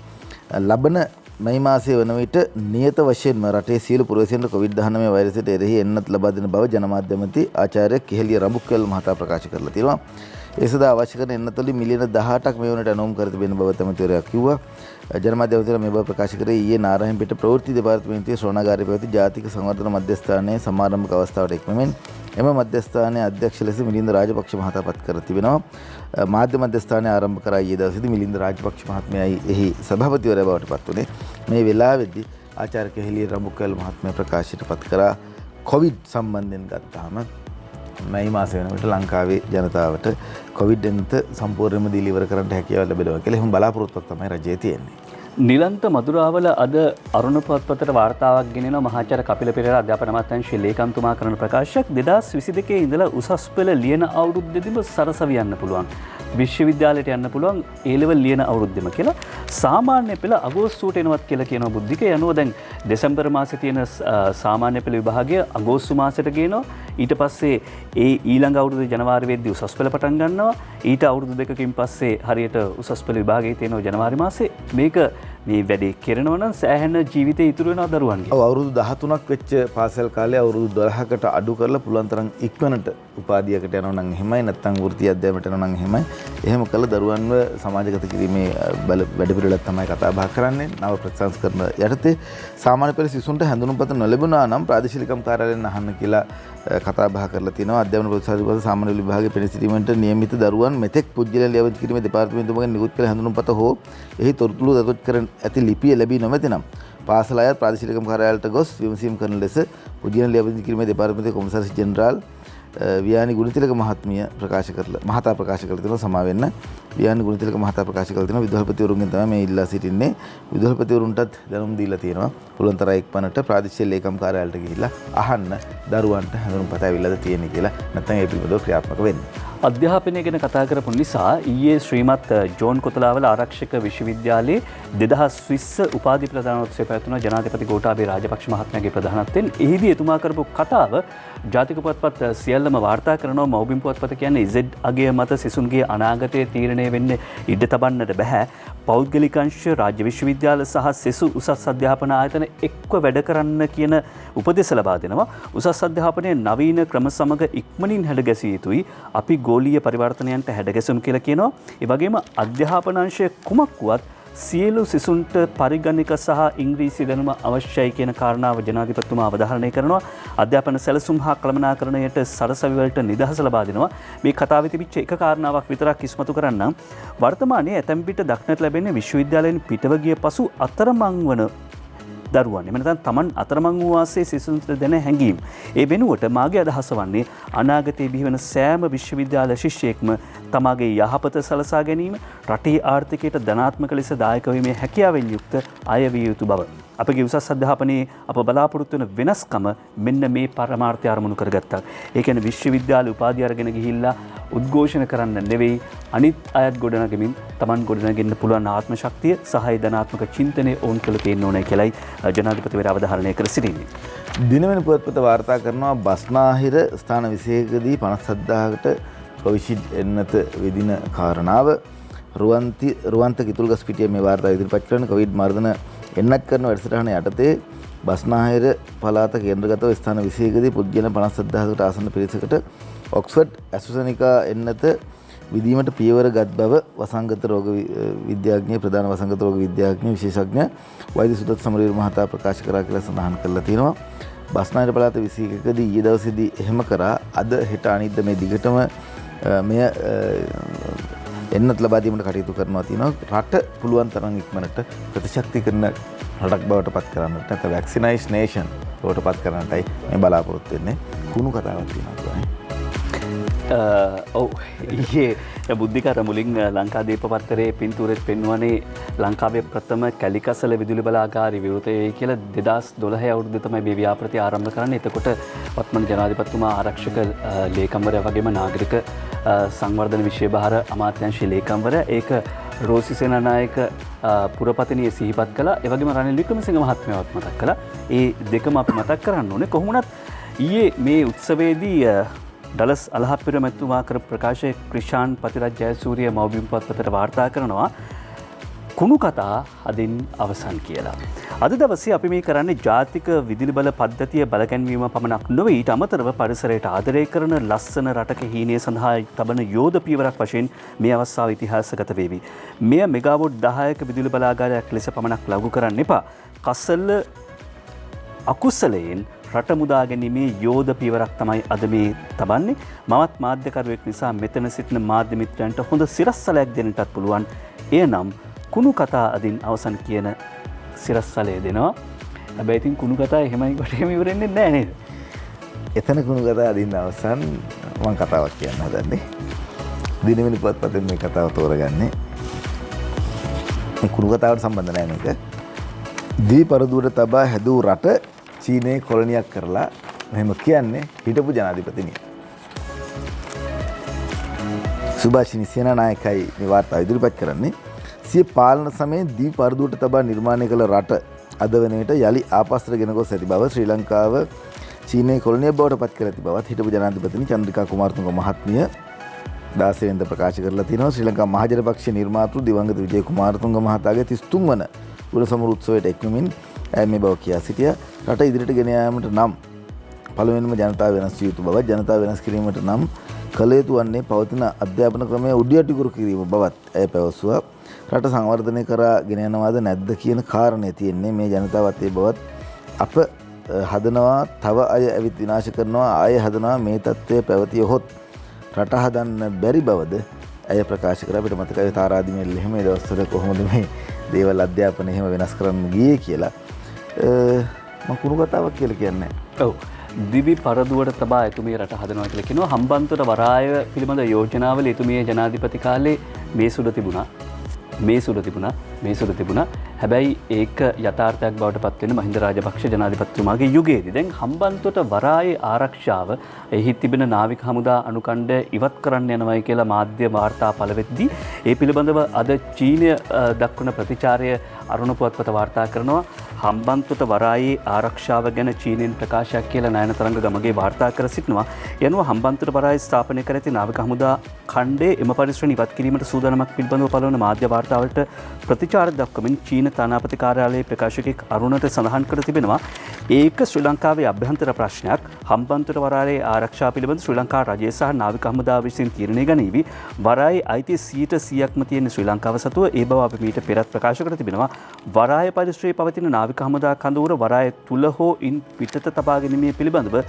ලබන මැයි මාසයේ වන විට නියත වශයෙන්ම රටේ සියලු පුරවැසියන්ට කොවිඩ්-19 වෛරසයට එරෙහි එන්නත් ලබා දෙන බව ජනමාධ්‍ය ඇමති ආචාර්ය කෙහෙලිය රමුක්කල්ල මහතා ප්‍රකාශ කරලා තියෙනවා. ඒ සඳහා අවශ්‍ය කරන එන්නතොලින් මිලියන 18ක් මේ වනට අනුමත කර තිබෙන බව ඇමතිවරයා කිව්වා. ජනමාධ්‍ය ඇමතිවරයා මේ බව ප්‍රකාශ කරේ ඊයේ නාරායන්පිට ප්‍රවෘත්ති දෙපාර්තමේන්තුවේ ශ්‍රවණාගාරයේ පැවති ජාතික සංවර්ධන මධ්‍යස්ථානයේ සමාරම්භක අවස්ථාවට එක්වමින් එම මධ්‍යස්ථානයේ අධ්‍යක්ෂ ලෙස මිලින්ද රාජපක්ෂ මහතා පත් කර තිබෙනවා. මාධ්‍ය මධ්‍යස්ථානය ආරම්භ කරා ඊයේ දවසේදී මිලින්ද රාජපක්ෂ මහත්මයායි එහි සභාපතිවරයා බවට පත් වුණේ. මේ වෙලාවේදී ආචාර්ය කෙහෙලිය රඹුකැල මහත්මයා ප්‍රකාශයට පත් කරා කොවිඩ් සම්බන්ධයෙන් ගත්තාම මැයි මාසය වෙනකොට ලංකාවේ ජනතාවට කොවිඩ් එන්නත සම්පූර්ණයෙන්ම දීලා ඉවර කරන්න හැකියාව ලැබෙනවා කියලා එහෙම බලාපොරොත්තුවක් තමයි රජයේ තියෙන්නේ. නිලන්ත මදුරාවල අද අරුණ පුවත්පතට වාර්තාවක් ගෙනෙන මහාචාර්ය කපිල පෙරේරා අධ්‍යාපන අමාත්‍යාංශයේ ලේකම්තුමා කරන ප්‍රකාශයක් 2022 ඉඳලා උසස් පෙළ ලියන අවුරුද්දේදීම සරසවියන්න පුළුවන්. විශ්වවිද්‍යාලයට යන්න පුළුවන් ඒ ලෙවල් ලියන අවුරුද්දෙම කියලා. සාමාන්‍ය පෙළ අගෝස්තුවට එනවත් කියලා කියනවා බුද්ධික. යනුව දැන් දෙසැම්බර් මාසේ තියෙන සාමාන්‍ය පෙළ විභාගය අගෝස්තු මාසෙට ගේනවා. ඊට පස්සේ ඒ ඊළඟ අවුරුද්දේ ජනවාරි වෙද්දී උසස් පෙළ පටන් ගන්නවා. ඊට අවුරුදු දෙකකින් පස්සේ හරියට උසස් පෙළ විභාගය තියෙනවා ජනවාරි මාසේ. මේක මේ වැඩේ කරනවා නම් සෑහෙන ජීවිතේ ඉතුරු වෙනවා දරුවන්ගේ. ඔව් අවුරුදු 13ක් වෙච්ච පාසල් කාලේ අවුරුදු 12කට අඩු කරලා පුළුවන් තරම් ඉක්මනට උපාධියකට යනවා නම් එහෙමයි නැත්නම් වෘත්ති අධ්‍යාපනයට යනවා නම් එහෙමයි. එහෙම කළ දරුවන්ව සමාජගත කිරීමේ වැඩපිළිවෙලක් තමයි කතා බහ කරන්නේ. නව ප්‍රතිසංස්කරණ යටතේ සාමාන්‍ය පෙළ සිසුන්ට හැඳුනුම්පත නොලැබුණා නම් ප්‍රාදේශීය කාර්යාලයෙන් අහන්න කියලා කතා බහ කරලා තියෙනවා. අධ්‍යාපන ප්‍රතිසංස්කරණ සාමාන්‍ය විභාගයේ පෙනී සිටීමට නියමිත දරුවන් මෙතෙක් පුජ්‍යලයන් ලියවිලි කිරීමේ දෙපාර්තමේන්තුව මගින් නිකුත් කළ හැඳුනුම්පත හෝ එහි තොරතුරු දතොත් කරන ඇති ලිපිය ලැබී නොමැති නම් පාසල අයත් ප්‍රාදේශීය කාර්යාලයට ගොස් විමසීම් කරන ලෙස පුජ්‍යලයන් ලියවිලි කිරීමේ දෙපාර්තමේන්තුවේ කොමසාරිස් ජෙනරාල් වියානි ගුණතිලක මහත්මිය මහතා ප්‍රකාශ කළ තියෙනවා. සමා වෙන්න වියානි ගුණතිලක මහතා ප්‍රකාශ කළ තියෙනවා. විදුහල්පතිවරුන්ගෙන් තමයි මේ ඉල්ලා සිටින්නේ. විදුහල්පතිවරුන්ටත් දැනුම් දීලා තියෙනවා. පුළුවන් තරම් ඉක්මනට ප්‍රාදේශීය ලේකම් කාර්යාලයට ගිහිල්ලා අහන්න දරුවන්ට හැඳුනුම්පත ඇවිල්ලාද තියෙන්නේ කියලා. නැත්නම් ඒ පිළිබඳව ක්‍රියාත්මක වෙන්න. අධ්‍යාපනය ගැන කතා කරපු නිසා ඊයේ ශ්‍රීමත් ජෝන් කොතලාවල ආරක්ෂක විශ්වවිද්‍යාලයේ 2020 උපාධි ප්‍රදානෝත්සවය පැවැත්වුණා ජනාධිපති ගෝඨාභය රාජපක්ෂ මහත්මයාගේ ප්‍රධානත්වයෙන්. එහිදී එතුමා කරපු කතාව ජාතික පුවත්පත් සියල්ලම වාර්තා කරනවා. මව්බිම් පුවත්පත කියන්නේ ඉසෙඩ් අගය මත සිසුන්ගේ අනාගතය තීරණය වෙන්නේ ඉඩ තබන්නට බෑ. පෞද්ගලික අංශ රාජ්‍ය විශ්වවිද්‍යාල සහ සෙසු උසස් අධ්‍යාපන ආයතන එක්ව වැඩ කරන්න කියන උපදෙස් ලබා දෙනවා. උසස් අධ්‍යාපනයේ නවීන ක්‍රම සමග ඉක්මනින් හැඩගැසිය යුතුයි. අපි ගෝලීය පරිවර්තනයන්ට හැඩගැසුම් කියලා කියනවා. ඒ වගේම අධ්‍යාපන අංශය කුමක් වුවත් සියලු සිසුන්ට පරිගණක සහ ඉංග්‍රීසි දැනුම අවශ්‍යයි කියන කාරණාව ජනාධිපතිතුමා අවධාරණය කරනවා. අධ්‍යාපන සැලසුම් හා කළමනාකරණයට සරසවි වලට නිදහස ලබා දෙනවා. මේ කතාවේ තිබිච්ච එක කාරණාවක් විතරක් ඉස්මතු කරන්නම්. වර්තමානයේ ඇතැම් විට දක්නට ලැබෙන්නේ විශ්වවිද්‍යාලයෙන් පිටව ගිය පසු අතරමං වන දරුවන්. එමෙ නැත්නම් Taman අතරමං වූ වාසේ සිසුන්ට දැන හැඟීම්. ඒ වෙනුවට මාගේ අදහස වන්නේ අනාගතයේ බිහිවන සෑම විශ්වවිද්‍යාල ශිෂ්‍යයෙක්ම තමාගේ යහපත සලසා ගැනීම, රටේ ආර්ථිකයට ධනාත්මක ලෙස දායක වීමේ හැකියාවෙන් යුක්ත අය විය යුතු බව. අපගේ උසස් අධ්‍යාපනයේ අප බලාපොරොත්තු වන වෙනස්කම මෙන්න මේ පරමාර්ථය අරමුණු කරගත්තා. ඒ කියන්නේ විශ්වවිද්‍යාල උපාධිය අරගෙන ගිහිල්ලා උද්ඝෝෂණ කරන්න නෙවෙයි, අනිත් අයත් ගොඩනගමින් Taman ගොඩනගෙන්න පුළුවන් ආත්ම ශක්තිය සහ ධනාත්මක චින්තනය ඕන් කළ තියෙන්න ඕනේ කියලයි ජනාධිපතිවරයා අවධාරණය කර සිටින්නේ. දිනවෙන පුවත්පත වාර්තා කරනවා බස්නාහිර ස්ථාන 27කදී 57000කට කොවිඩ් එන්නත විදින කාරණාව. රුවන්ත කිතුල්ගස් පිටියේ මේ වාර්තාව ඉදිරිපත් කරන කොවිඩ් මර්ධන එන්නත් කරන වැඩසටහන යටතේ බස්නාහිර පළාත කේන්ද්‍රගතව ස්ථාන 21කදී පුද්ගල 57000කට ආසන්න පිරිසකට ඔක්ස්ෆර්ඩ් ඇස්ට්‍රසෙනිකා එන්නත විදීමට පියවර ගත් බව වසංගත රෝග විද්‍යාඥ ප්‍රධාන වසංගත රෝග විද්‍යාඥ විශේෂඥ වෛද්‍ය සුදත් සමරීර මහතා ප්‍රකාශ කරා කියලා සඳහන් කරලා තියෙනවා. බස්නාහිර පළාත 21කදී ඊයේ දවසේදී එහෙම කරා. අද හෙට අනිද්ද මේ දිගටම මෙය එන්නත් ලබා දීමට කටයුතු කරනවා තියෙනවා. රට පුළුවන් තරම් ඉක්මනට ප්‍රතිශක්තිකරණ රටක් බවට පත් කරන්නට නැත්නම් වැක්සිනයිස් නේෂන් බවට පත් කරන්නටයි මේ බලාපොරොත්තු වෙන්නේ. කුණු කතාවක් තියෙනවා. ඔව් ඊයේ බුද්ධිකර මුලින් ලංකාදීප පත්තරේ පින්තූරෙත් පෙන්වන්නේ ලංකාවේ ප්‍රථම කැලිකසල විදුලි බලාගාරය විවෘත වෙයි කියලා 2012 අවුරුද්දේ තමයි මේ ව්‍යාපෘතිය ආරම්භ කරන්නේ. එතකොට වත්මන් ජනාධිපතිතුමා ආරක්ෂක ලේකම්වරයා වගේම නාගරික සංවර්ධන විෂය භාර අමාත්‍යාංශයේ ලේකම්වරයා ඒක රෝසි සේනානායක පුරපතිනිය සිහිපත් කළා. ඒ වගේම රනිල් වික්‍රමසිංහ මහත්මයාවත් මතක් කළා. ඒ දෙකම අපි මතක් කරන්න ඕනේ. කොහොමුණත් ඊයේ මේ උත්සවයේදී ඩලස් අලහප්පිර මැතිතුමා කර ප්‍රකාශය ක්‍රිෂාන් පතිරත් ජයසූරිය මව්බිම් පුවත්පතට වාර්තා කරනවා කුණු කතා අදින් අවසන් කියලා. අද දවසේ අපි මේ කරන්නේ ජාතික විදුලි බල පද්ධතිය බලගැන්වීම පමණක් නොවේ, ඊට අමතරව පරිසරයට ආදරය කරන ලස්සන රටක හීනය සඳහා තබන යෝධ පියවරක් වශයෙන් මේ අවස්ථාව ඉතිහාසගත වේවි. මෙය මෙගාවොට් 10ක විදුලි බලාගාරයක් ලෙස පමණක් ලඝු කරන්න එපා. කස්සල්ල අකුසලයෙන් රට මුදා ගැනීමේ යෝධ පියවරක් තමයි අද මේ තබන්නේ. මමත් මාධ්‍යකරුවෙක් නිසා මෙතන සිටින මාධ්‍ය මිත්‍රයන්ට හොඳ සිරස්සලයක් දෙන්නටත් පුළුවන්. එය නම් කුණු කතා අදින් අවසන් කියන සිරස්සලය දෙනවා. හැබැයි ඉතින් කුණු කතා එහෙමයි වටේම ඉවරෙන්නේ නැහැ නේද? එතන කුණු කතා අදින් අවසන් මම කතාවක් කියන්න හදන්නේ. දිනවෙන පුවත්පතෙන් මේ කතාව තෝරගන්නේ. මේ කුණු කතාවට සම්බන්ධ නැහැ මේක. දී පරදුවට තබා හැදූ රට චීනයේ කොලනියක් කරලා මෙහෙම කියන්නේ හිටපු ජනාධිපතිනිය. සුභාෂිනි සේනානායකයි මේ වාර්තාව ඉදිරිපත් කරන්නේ. සිය පාලන සමයේ දී පරදුවට තබා නිර්මාණය කළ රට අද වන විට යලි ආපස්සට ගෙන ගොස් ඇති බව ශ්‍රී ලංකාව චීනයේ කොලනියක් බවට පත් කර ඇති බවත් හිටපු ජනාධිපතිනි චන්ද්‍රිකා කුමාරතුංග මහත්මිය 16 වෙනිදා ප්‍රකාශ කරලා තියෙනවා. ශ්‍රී ලංකා මහජන පක්ෂ නිර්මාතෘ දිවංගත විජය කුමාරතුංග මහතාගේ 33 වන පුරසමරු උත්සවයට එක්වමින් මේ බව කියා සිටියා. රට ඉදිරියට ගෙන යාමට නම් පළවෙනිම ජනතාව වෙනස් විය යුතු බවත් ජනතාව වෙනස් කිරීමට නම් කළ යුතු වන්නේ පවතින අධ්‍යාපන ක්‍රමය උඩියටිකුරු කිරීම බවත් ඇය පැවසුවා. රට සංවර්ධනය කරා ගෙන යනවාද නැද්ද කියන කාරණේ තියෙන්නේ මේ ජනතාවත් ඒ බවත් අප හදනවා තව අය ඇවිත් විනාශ කරනවා ආය හදනවා මේ තත්ත්වය පැවතියොත් රට හදන්න බැරි බවද ඇය ප්‍රකාශ කරා. අපිට මතකයි තාරාදිමේල් එහෙම ඒ දවස්වල කොහොමද මේ දේවල් අධ්‍යාපනය එහෙම වෙනස් කරන්න ගියේ කියලා. මම කුණු කතාවක් කියලා කියන්නේ. ඔව්. දිවි පරදුවට තබා එතුමිය රට හදනවා කියලා කියනවා. හම්බන්තොට වරාය පිළිබඳ යෝජනාවල එතුමිය ජනාධිපති කාලේ මේ සුඩ තිබුණා. හැබැයි ඒක යථාර්ථයක් බවට පත් වෙන මහින්ද රාජපක්ෂ ජනාධිපතිතුමාගේ යුගයේදී. දැන් හම්බන්තොට වරායේ ආරක්ෂාව එහි තිබෙන නාවික හමුදා අනුකණ්ඩ ඉවත් කරන්න යනවායි කියලා මාධ්‍ය වාර්තා පළ වෙද්දී ඒ පිළිබඳව අද චීනය දක්වන ප්‍රතිචාරය අරුණ පුවත්පත වාර්තා කරනවා. හම්බන්තොට වරායේ ආරක්ෂාව ගැන චීනෙන් ප්‍රකාශයක් කියලා නයනතරංග ගමගේ වාර්තා කර සිටිනවා. යනුව හම්බන්තොට වරායේ ස්ථාපනය කර ඇති නාවික හමුදා ඛණ්ඩයේ එම පරිශ්‍රණ ඉවත් කිරීමට සූදානමක් පිළිබඳව පළවන මාධ්‍ය වාර්තාවලට ප්‍රතිචාර දක්වමින් චීන තානාපති කාර්යාලයේ ප්‍රකාශකෙක් අරුණට සඳහන් කර තිබෙනවා. ඒක ශ්‍රී ලංකාවේ අභ්‍යන්තර ප්‍රශ්නයක්. හම්බන්තොට වරායේ ආරක්ෂා පිළිබඳ ශ්‍රී ලංකා රජය සහ නාවික හමුදාව විසින් තීරණය ගනීවි. වරායේ අයිතිය 100%ක්ම තියෙන ශ්‍රී ලංකාව සතුව ඒ බව අපි මීට පෙරත් ප්‍රකාශ කර තිබෙනවා. වරාය පරිශ්‍රයේ පවතින නාවික හමුදා කඳවුර වරාය තුල හෝ ඉන් පිටත තබා ගැනීම පිළිබඳව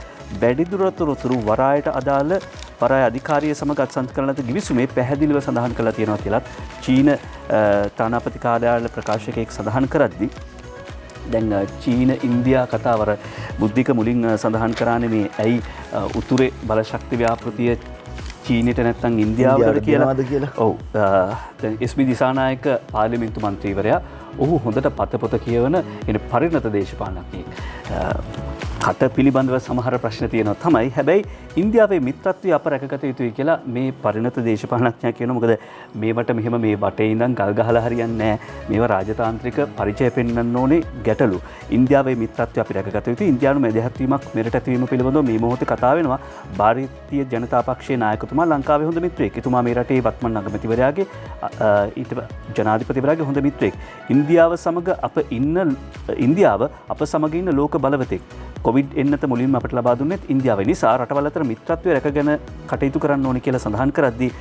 වැඩිදුර තොරතුරු වරායට අදාළ වරාය අධිකාරිය සමග අත්සන් කරන ලද ගිවිසුමේ පැහැදිලිව සඳහන් කරලා තියෙනවා කියලත් චීන තානාපති කාර්යාලය ප්‍රකාශකයෙක් සඳහන් කරද්දී දැන් චීන ඉන්දියා කතාවර බුද්ධික මුලින් සඳහන් කරන්නේ මේ ඇයි උතුරේ බලශක්ති ව්‍යාපෘතිය චීනයට නැත්තම් ඉන්දියාවට කියලා. ඔව්. දැන් එස්.බි. දිසානායක පාර්ලිමේන්තු මන්ත්‍රීවරයා ඔහු හොඳට පතපොත කියවන එන පරිණත දේශපාලනඥයෙක්. කට පිළිබඳව සමහර ප්‍රශ්න තියෙනවා තමයි. හැබැයි ඉන්දියාවේ මිත්‍රත්වය අප රැකගත යුතුයි කියලා මේ පරිණත දේශපාලනඥයා කියනවා. මොකද මේවට මෙහෙම මේ වටේ ඉඳන් ගල් ගහලා හරියන්නේ නැහැ. මේවා රාජතාන්ත්‍රික පරිචය පෙන්වන්න ඕනේ ගැටලු. ඉන්දියාවේ මිත්‍රත්වය අපි රැකගත යුතුයි. ඉන්දියානු මැදිහත් වීමක් මෙරට ඇතිවීම පිළිබඳව මේ මොහොතේ කතා වෙනවා. ಭಾರತೀಯ ජනතා පක්ෂයේ නායකතුමා ලංකාවේ හොඳ මිත්‍රයෙක්. එතුමා මේ රටේ වත්මන් අගමැතිවරයාගේ ඊට ජනාධිපතිවරයාගේ හොඳ මිත්‍රයෙක්. ඉන්දියාව සමග අප සමග ඉන්න ලෝක බලවතෙක්. කොවිඩ් එන්නත මුලින්ම අපට ලබා දුන්නෙත් ඉන්දියාව නිසා රටවල් අතර මිත්‍රත්වය රැකගෙන කටයුතු කරන්න ඕනේ කියලා සඳහන් කරද්දී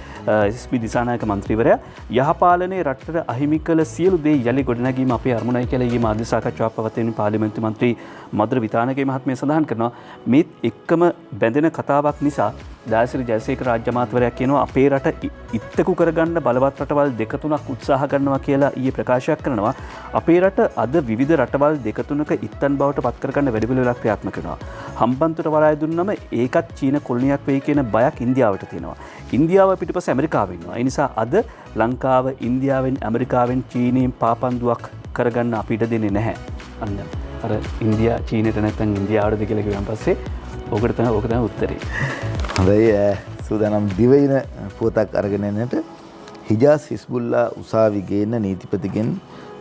එස්.පී. දිසානායක මන්ත්‍රීවරයා යහපාලනයේ රටට අහිමි කළ සියලු දේ යලි ගොඩනැගීම අපේ අරමුණයි කියලා ඊයේ මාධ්‍ය සාකච්ඡාවක් පවත්වන පාර්ලිමේන්තු මන්ත්‍රී මధుර විතානගේ මහත්මිය සඳහන් කරනවා. මේත් එක්කම බැඳෙන කතාවක් නිසා දාසිරි ජයසේකර රාජ්‍ය අමාත්‍යවරයා කියනවා අපේ රට ඉත්තකු කරගන්න බලවත් රටවල් දෙක තුනක් උත්සාහ කරනවා කියලා ඊයේ ප්‍රකාශයක් කරනවා. අපේ රට අද විවිධ රටවල් දෙක තුනක ඉත්තන් බවට පත් කරගන්න වැඩපිළිවෙලක් ක්‍රියාත්මක කරනවා. හම්බන්තොට වරාය දුන්නම ඒකත් චීන කොලනියක් වෙයි කියන බයක් ඉන්දියාවට තියෙනවා. ඉන්දියාව පිටිපස්ස ඇමරිකාව ඉන්නවා. ඒ නිසා අද ලංකාව ඉන්දියාවෙන් ඇමරිකාවෙන් චීනයෙන් පාපන්දුවක් කරගන්න අපිට දෙන්නේ නැහැ. අන්න අර ඉන්දියා චීනයට නැත්නම් ඉන්දියාවටද කියලා කිව්වන් පස්සේ ඕක තමයි උත්තරේ. හොඳයි සූදානම් දිවයින පුවතක් අරගෙන එන්නට හිජාස් හිස්බුල්ලා උසාවි ගේන නීතිපතිගෙන්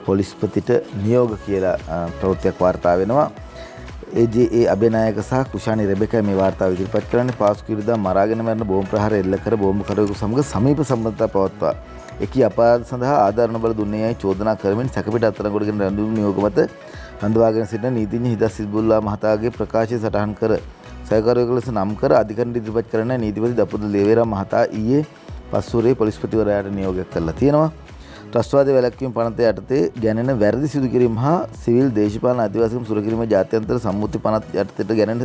පොලිස්පතිට නියෝග කියලා ප්‍රවෘත්තියක් වාර්තා වෙනවා. ඒ අබේනායක සහ කුෂානි රෙබෙකා මේ වාර්තාව ඉදිරිපත් කරන්නේ පාස්කු විරුද්ධ මරාගෙන මරන බෝම්බ ප්‍රහාර එල්ල කර බෝම්බ කරුවෙකු සමග සමීප සම්බන්ධතා පවත්වා එකී අපරාධ සඳහා ආධාරණ බල දුන්නේ යයි චෝදනා කරමින් සැකපිට අත්අඩංගුවටගෙන රැඳවුණු නියෝග මත හඳවාගෙන සිටින නීතිඥ හිජාස් හිස්බුල්ලා මහතාගේ ප්‍රකාශය සටහන් කර සහකාරයෙකු ලෙස නම් කර අධිකරණයට ඉදිරිපත් කරන නීතිපති දපුදු දේවේරා මහතා ඊයේ පස්වරේ පොලිස්පතිවරයාට නියෝගයක් කළා තියෙනවා. ත්‍රස්තවාදී වැළැක්වීම පනත යටතේ ගැනෙන වැරදි සිදු කිරීම හා සිවිල් දේශපාලන අධිවාසීකම් සුරකිරීම ජාත්‍යන්තර සම්මුති පනත යටතේට ගැනෙන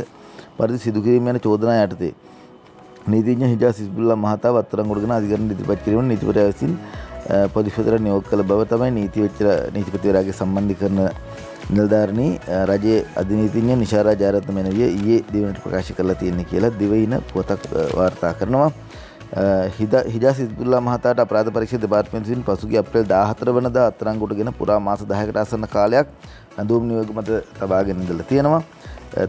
පරිදි සිදු කිරීම යන චෝදනා යටතේ නීතිඥ හිජාස් හිස්බුල්ලා මහතාව අත්අඩංගුවටගෙන අධිකරණයට ඉදිරිපත් කිරීම නීතිපතිවරයා විසින් පොලිස්පතිවරයාට නියෝග කළ බව තමයි නීතිපතිවරයාගේ සම්බන්ධීකරණ නිලධාරණී රජයේ අධිනීතිඥ නිශාරා ජයරත්න මෙනවිය ඊයේ දිවයිනට ප්‍රකාශ කරලා තියෙන්නේ කියලා දිවයින පොතක් වාර්තා කරනවා. හිජාස් හිස්බුල්ලා මහතාට අපරාධ පරීක්ෂා දෙපාර්තමේන්තුවෙන් පසුගිය අප්‍රේල් 14 වෙනිදා අත්අඩංගුවටගෙන පුරා මාස 10කට ආසන්න කාලයක් ඇඳුම් නියෝග මත තබාගෙන ඉඳලා තියෙනවා.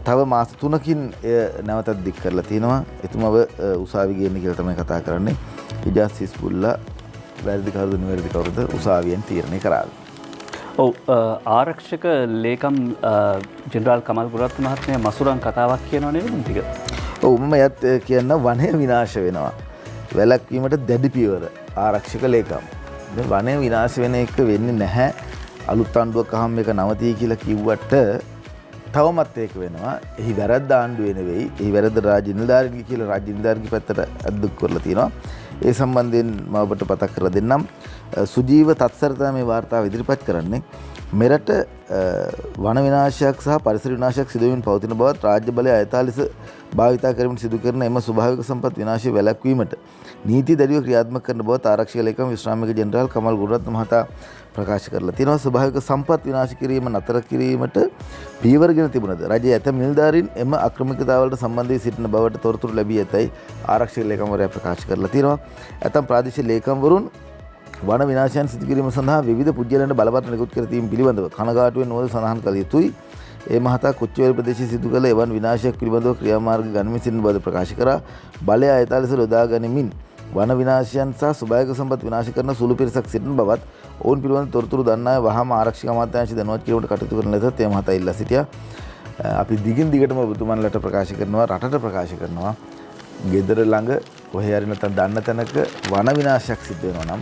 තව මාස 3කින් එය නැවතත් දික් කරලා තියෙනවා. එතුමව උසාවි ගේන්න කියලා තමයි කතා කරන්නේ. හිජාස් හිස්බුල්ලා වැරදි කවුරුද නිවැරදි කවුරුද උසාවියෙන් තීරණය කරාවි. ඔව් ආරක්ෂක ලේකම් ජෙනරාල් කමල් ගුණරත්න මහත්මයා මසුරන් කතාවක් කියනවා නේද ටික. ඔව් මම යත් කියන්න වනය විනාශ වෙනවා. වැළැක්වීමට දැඩි පියවර ආරක්ෂක ලේකම්. දැන් වනය විනාශ වෙන එක වෙන්නේ නැහැ. අලුත් ආණ්ඩුවක් අහම මේක නවතියි කියලා කිව්වට තවමත් ඒක වෙනවා. එහි වැරද්ද ආණ්ඩුවේ නෙවෙයි. එහි වැරද්ද රාජ්‍ය නිලධාරීන්ගේ කියලා රාජ්‍ය නිලධාරීන්ගේ පැත්තට අද්දුක් කරලා තියෙනවා. ඒ සම්බන්ධයෙන් මම ඔබට මතක් කරලා දෙන්නම්. සුජීව තත්සර තමයි මේ වාර්තාව ඉදිරිපත් කරන්නේ. මෙරට වන විනාශයක් සහ පරිසර විනාශයක් සිදුවමින් පවතින බවත් රාජ්‍ය බලය අයථා ලෙස භාවිතා කරමින් සිදු කරන එම ස්වභාවික සම්පත් විනාශය වැළැක්වීමට නීති දැඩිව ක්‍රියාත්මක කරන බවත් ආරක්ෂක ලේකම් විශ්‍රාමික ජෙනරාල් කමල් ගුණරත්න මහතා ප්‍රකාශ කරලා තියෙනවා. ස්වභාවික සම්පත් විනාශ කිරීම නතර කිරීමට පියවරගෙන තිබුණද රජයේ ඇතැම් නිලධාරීන් එම අක්‍රමිකතාවලට සම්බන්ධ වී සිටින බවට තොරතුරු ලැබී ඇතැයි ආරක්ෂක ලේකම්වරයා ප්‍රකාශ කරලා තියෙනවා. ඇතැම් ප්‍රාදේශීය ලේකම්වරුන් වන විනාශයන් සිදු කිරීම සඳහා විවිධ පුද්ගලයන්ට බලපත්‍ර නිකුත් කර තීම පිළිබඳව කනගාටුවෙන් නොවද සඳහන් කළ යුතුයි. ඒ මහතා කොච්චිවැලි ප්‍රදේශයේ සිදු කළ එවන් විනාශයක් පිළිබඳව ක්‍රියාමාර්ග ගනිමින් සිටින බව ප්‍රකාශ කරා. බලය අයථා ලෙස යොදා ගනිමින් වන විනාශයන් සහ ස්වභාවික සම්පත් විනාශ කරන සුළු පිරිසක් සිටින බවත් ඔවුන් පිළිබඳ තොරතුරු දන්නා අය වහාම ආරක්ෂක අමාත්‍යාංශය දැනුවත් කිරීමට කටයුතු කරන ලෙසත් ඒ මහතා ඉල්ලා සිටියා. අපි දිගින් දිගටම ඔබතුමන්ලට ප්‍රකාශ කරනවා, රටට ප්‍රකාශ කරනවා. ගෙදර ළඟ කොහේ හරි නැත්නම් දන්න තැනක වන විනාශයක් සිදු වෙනවා නම්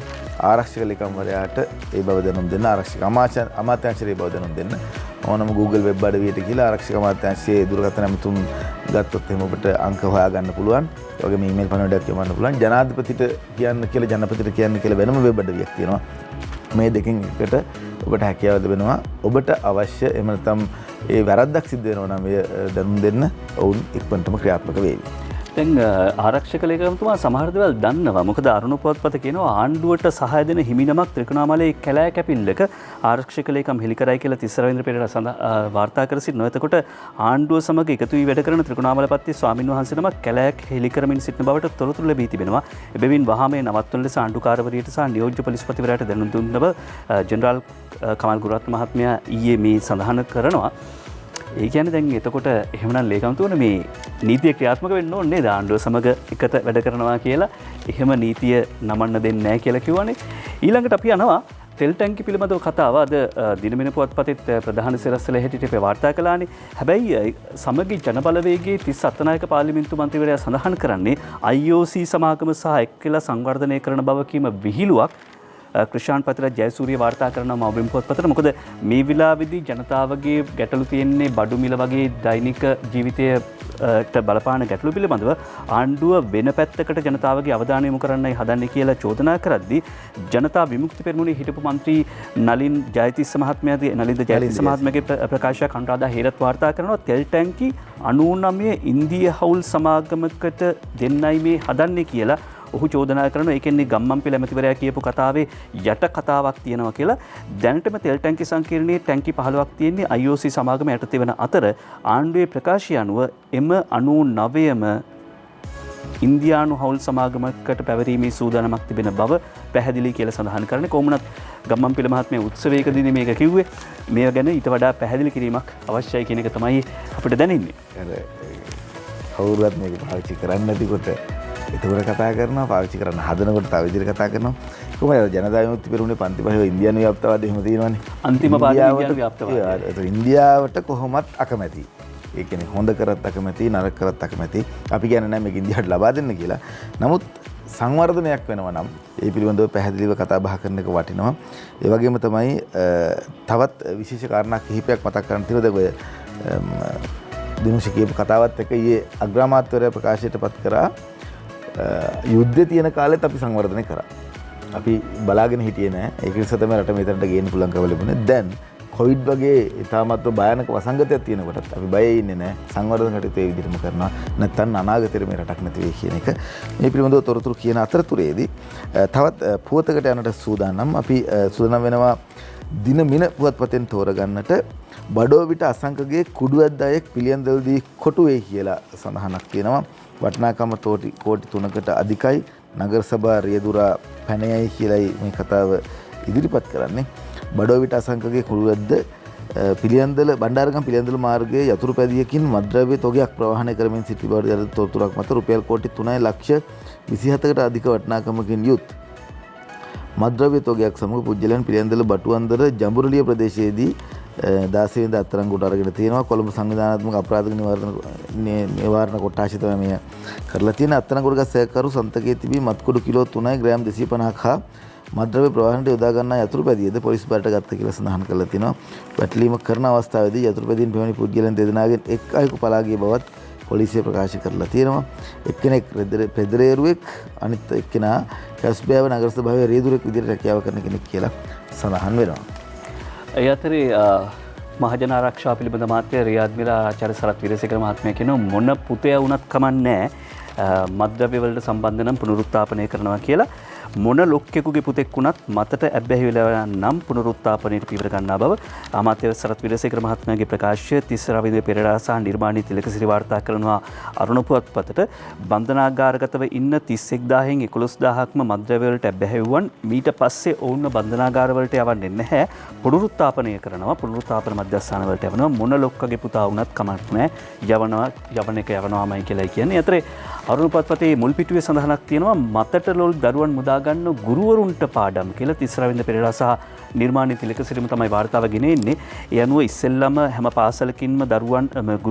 ආරක්ෂක ලේකම්වරයාට ඒ බව දැනුම් දෙන්න, ආරක්ෂක අමාත්‍යාංශයට ඒ බව දැනුම් දෙන්න. ඕනම Google වෙබ් අඩවියට ගිහලා ආරක්ෂක අමාත්‍යාංශයේ දුරකථන ඇමතුම් ගත්තොත් එහෙම ඔබට අංක හොයාගන්න පුළුවන්. ඒ වගේම ඊමේල් පණිවිඩයක් යවන්න පුළුවන්. ජනාධිපතිට කියන්න කියලා ජනපතිට කියන්න කියලා වෙනම වෙබ් අඩවියක් තියෙනවා. මේ දෙකෙන් එකට ඔබට හැකියාව ලැබෙනවා. ඔබට අවශ්‍ය එහෙම නැත්නම් ඒ වැරද්දක් සිද්ධ වෙනවා නම් ඒ දැනුම් දෙන්න ඔවුන් ඉක්මනටම ක්‍රියාත්මක වෙයි. දැන් ආරක්ෂක ලේකම්තුමා සමහර දේවල් දන්නවා. මොකද අරුණ පුවත්පත කියනවා ආණ්ඩුවට සහාය දෙන හිමිනමක් ත්‍රිකුණාමලයේ කැලෑ කැපිල්ලක ආරක්ෂක ලේකම් හෙළි කරයි කියලා තිස්ස රවීන්ද්‍ර පෙරේරා වාර්තා කර සිටිනවා. එතකොට ආණ්ඩුව සමග එකතු වී වැඩ කරන ත්‍රිකුණාමලපත්ති ස්වාමින් වහන්සේ නමක් කැලෑක් හෙළි කරමින් සිටින බවට තොරතුරු ලැබී තිබෙනවා. එබැවින් වහාම මේ නවත්වන ලෙස ආණ්ඩුකාරවරියට සහ නියෝජ්‍ය පොලිස්පතිවරයාට දැනුම් දුන්න බව ජෙනරාල් කමල් ගුරුරත්න මහත්මයා ඊයේ මේ සඳහන් කරනවා. ඒ කියන්නේ දැන් එතකොට එහෙමනම් ලේකම්තුමනි මේ නීතිය ක්‍රියාත්මක වෙන්න ඕනේ නේද? ආණ්ඩුව සමග එකට වැඩ කරනවා කියලා එහෙම නීතිය නමන්න දෙන්නේ නැහැ කියලා කිව්වනේ. ඊළඟට අපි යනවා තෙල් ටැංකි පිළිබඳව කතාව. අද දිනමින පුවත්පතෙත් ප්‍රධාන සිරස්වල හැටියට අපි වාර්තා කළානේ. හැබැයි සමගි ජනබලවේගයේ 30 අත්තනායක පාර්ලිමේන්තු මන්ත්‍රීවරයා සඳහන් කරන්නේ IOC සමාගම සහ එක්කලා සංවර්ධනය කරන බව කීම විහිළුවක්. ක්‍රිෂාන් පතිරත් ජයසූරිය වාර්තා කරනවා මව්බිම් පුවත්පතට. මොකද මේ විලාවේදී ජනතාවගේ ගැටලු තියෙන්නේ බඩු මිල වගේ දෛනික ජීවිතයට බලපාන ගැටලු පිළිබඳව ආණ්ඩුව වෙන පැත්තකට ජනතාවගේ අවධානය යොමු කරන්නයි හදන්නේ කියලා චෝදනා කරද්දී ජනතා විමුක්ති පෙරමුණේ හිටපු මන්ත්‍රී නලින් ජයතිස්ස මහත්මයාගේ නලින්ද ජයතිස්ස මහත්මයාගේ ප්‍රකාශයක් අනුරාධා හේරත් වාර්තා කරනවා තෙල් ටැංකි 99 ඉන්දිය හවුල් සමාගමකට දෙන්නයි මේ හදන්නේ කියලා ඔහු චෝදනා කරනවා. ඒ කියන්නේ ගම්මන්පිල ඇමතිවරයා කියපු කතාවේ යට කතාවක් තියෙනවා කියලා. දැනටම තෙල් ටැංකි සංකීර්ණයේ ටැංකි 15ක් තියෙන්නේ IOC සමාගම යටතේ වෙන අතර ආණ්ඩුවේ ප්‍රකාශය අනුව එම 99ම ඉන්දියානු හවුල් සමාගමකට පැවරීමේ සූදානමක් තිබෙන බව පැහැදිලි කියලා සඳහන් කරන්නේ. කොහොමුණත් ගම්මන්පිල මහත්මයා උත්සවයකදී මේක කිව්වේ. මේ ගැන ඊට වඩා පැහැදිලි කිරීමක් අවශ්‍යයි කියන එක තමයි අපිට දැනෙන්නේ. කවුරුවත් මේක පාවිච්චි කරන්නේ නැතිකොට එතකොට කතා කරනවා, පාවිච්චි කරන්න හදනකොට තව විදිහට කතා කරනවා. කොහොමද ජනතා විමුක්ති පෙරමුණේ පන්ති පහේ ඉන්දියානු ව්‍යාප්තවාදී එහෙම තියෙනවනේ. අන්තිම පාඩේ ඉන්දියානු ව්‍යාප්තවාදී. ඒක ඉන්දියාවට කොහොමත් අකමැති. ඒ කියන්නේ හොඳ කරත් අකමැති, නරක කරත් අකමැති. අපි කියන්නේ නැහැ මේක ඉන්දියාවට ලබා දෙන්න කියලා. නමුත් සංවර්ධනයක් වෙනවා නම් ඒ පිළිබඳව පැහැදිලිව කතා බහ කරන එක වටිනවා. ඒ වගේම තමයි තවත් විශේෂ කාරණා කිහිපයක් මතක් කරන්න තියෙනවා. ඔය දිනුෂි කියපු කතාවත් එක්ක ඊයේ අග්‍රාමාත්‍යවරයා ප්‍රකාශයටපත් කරා යුද්ධය තියෙන කාලෙත් අපි සංවර්ධනය කරා. අපි බලාගෙන හිටියේ නෑ. ඒක නිසා තමයි රට මෙතනට ගේන්න පුළුවන් කම ලැබුණේ. දැන් කොවිඩ් වගේ ඉතාමත්ව භයානක වසංගතයක් තියෙනකොටත් අපි බයෙ ඉන්නේ නෑ. සංවර්ධන කටයුතු ඒ විදිහටම කරනවා. නැත්නම් අනාගතේ මේ රටක් නැති වෙයි කියන එක. මේ පිළිබඳව තොරතුරු කියන අතරතුරේදී තවත් පුවතකට යනට සූදානම්. අපි සූදානම් වෙනවා දිනමින පුවත්පතෙන් තෝරගන්නට බඩෝවිට අසංකගේ කුඩුවැද්දායෙක් පිළියන්දල් දී කොටු වෙයි කියලා සඳහනක් තියෙනවා. වටිනාකම කෝටි 3කට අධිකයි. නගර සභා රියදුරා පැනයයි කියලායි මේ කතාව ඉදිරිපත් කරන්නේ. බඩෝවිට අසංකගේ කුඩුවැද්ද පිළියන්දල බණ්ඩාරගම පිළියන්දල මාර්ගයේ යතුරු පැදියකින් මද්ද්‍රව්‍ය තොගයක් ප්‍රවාහනය කරමින් සිටි බව තොරතුරක් මත රුපියල් කෝටි 3 ලක්ෂ 27කට අධික වටිනාකමකින් යුත් මද්ද්‍රව්‍ය තොගයක් සමග පුජ්‍යලයන් පිළියන්දල බටුවන්දර ජඹුරලිය ප්‍රදේශයේදී 16 වෙනිදා අත්අඩංගුවට අරගෙන තියෙනවා. කොළඹ සංවිධානාත්මක අපරාධ නිවාරණ කොට්ටාශය තමයි මේ කරලා තියෙන. අත්අඩංගුවට ගත් සැකකරු සන්තකයේ තිබී මත්කුඩු කිලෝ 3යි ග්‍රෑම් 250ක් හා මද්ද්‍රව්‍ය ප්‍රවාහනයට යොදා ගන්නා යතුරු පැදියද පොලිස් බාරට ගත්තා කියලා සඳහන් කරලා තිනවා. පැටලීමක් කරන අවස්ථාවේදී යතුරු පැදියෙන් පැමිණි පුද්ගලයන් දෙදෙනාගෙන් එක් අයෙකු පලා ගිය බවත් පොලිසිය ප්‍රකාශ කරලා තියෙනවා. එක්කෙනෙක් පෙදරේරුවෙක් අනිත් එක්කෙනා කැස්බෑව නගර සභාවේ රියදුරෙක් විදිහට රැකියාව කරන කෙනෙක් කියලා සඳහන් වෙනවා. ඒ අතරේ මහජන ආරක්ෂාව පිළිබඳ මාත්‍ය රියාද්මිලා ආචාර්ය සරත් විරසේකර මහත්මයා කියනවා මොන පුතේ වුණත් කමන්නේ මද්ද්‍රව්‍ය වලට සම්බන්ධ නම් පුනරුත්ථාපනය කරනවා කියලා. මොන ලොක්කෙකුගේ පුතෙක් වුණත් මතට ඇබ්බැහි වෙලා නම් පුනරුත්ථාපනයට පියවර ගන්නා බව අමාත්‍ය සරත් විරසේකර මහත්මයාගේ ප්‍රකාශය තිස්ස රවීන්ද්‍ර පෙරේරා සහ නිර්මාණී තිලකසිරි වාර්තා කරනවා අරුණ පුවත්පතට. බන්ධනාගාරගතව ඉන්න 31000න් 11000ක්ම මද්ද්‍රව්‍ය වලට ඇබ්බැහි වුවන් මීට පස්සේ ඔවුන්ව බන්ධනාගාර වලට යවන්නේ නැහැ. පුනරුත්ථාපනය කරනවා. පුනරුත්ථාපන මධ්‍යස්ථාන වලට යවනවා. මොන ලොක්කගේ පුතා වුණත් කමක් නැහැ. යවන එක යවනවාමයි කියලා කියන්නේ. අතරේ අරුණ පුවත්පතේ මුල් පිටුවේ සඳහනක් තියෙනවා මතට ලොල් දරුවන් මුදා ගන්න ගුරුවරුන්ට පාඩම් කියලා තිස්ස රවීන්ද්‍ර පෙරේරා සහ නිර්මාණී තිලකසිරිම තමයි වාර්තාව ගෙන එන්නේ. ඒ අනුව ඉස්සෙල්ලම හැම පාසලකින්ම දරුවන්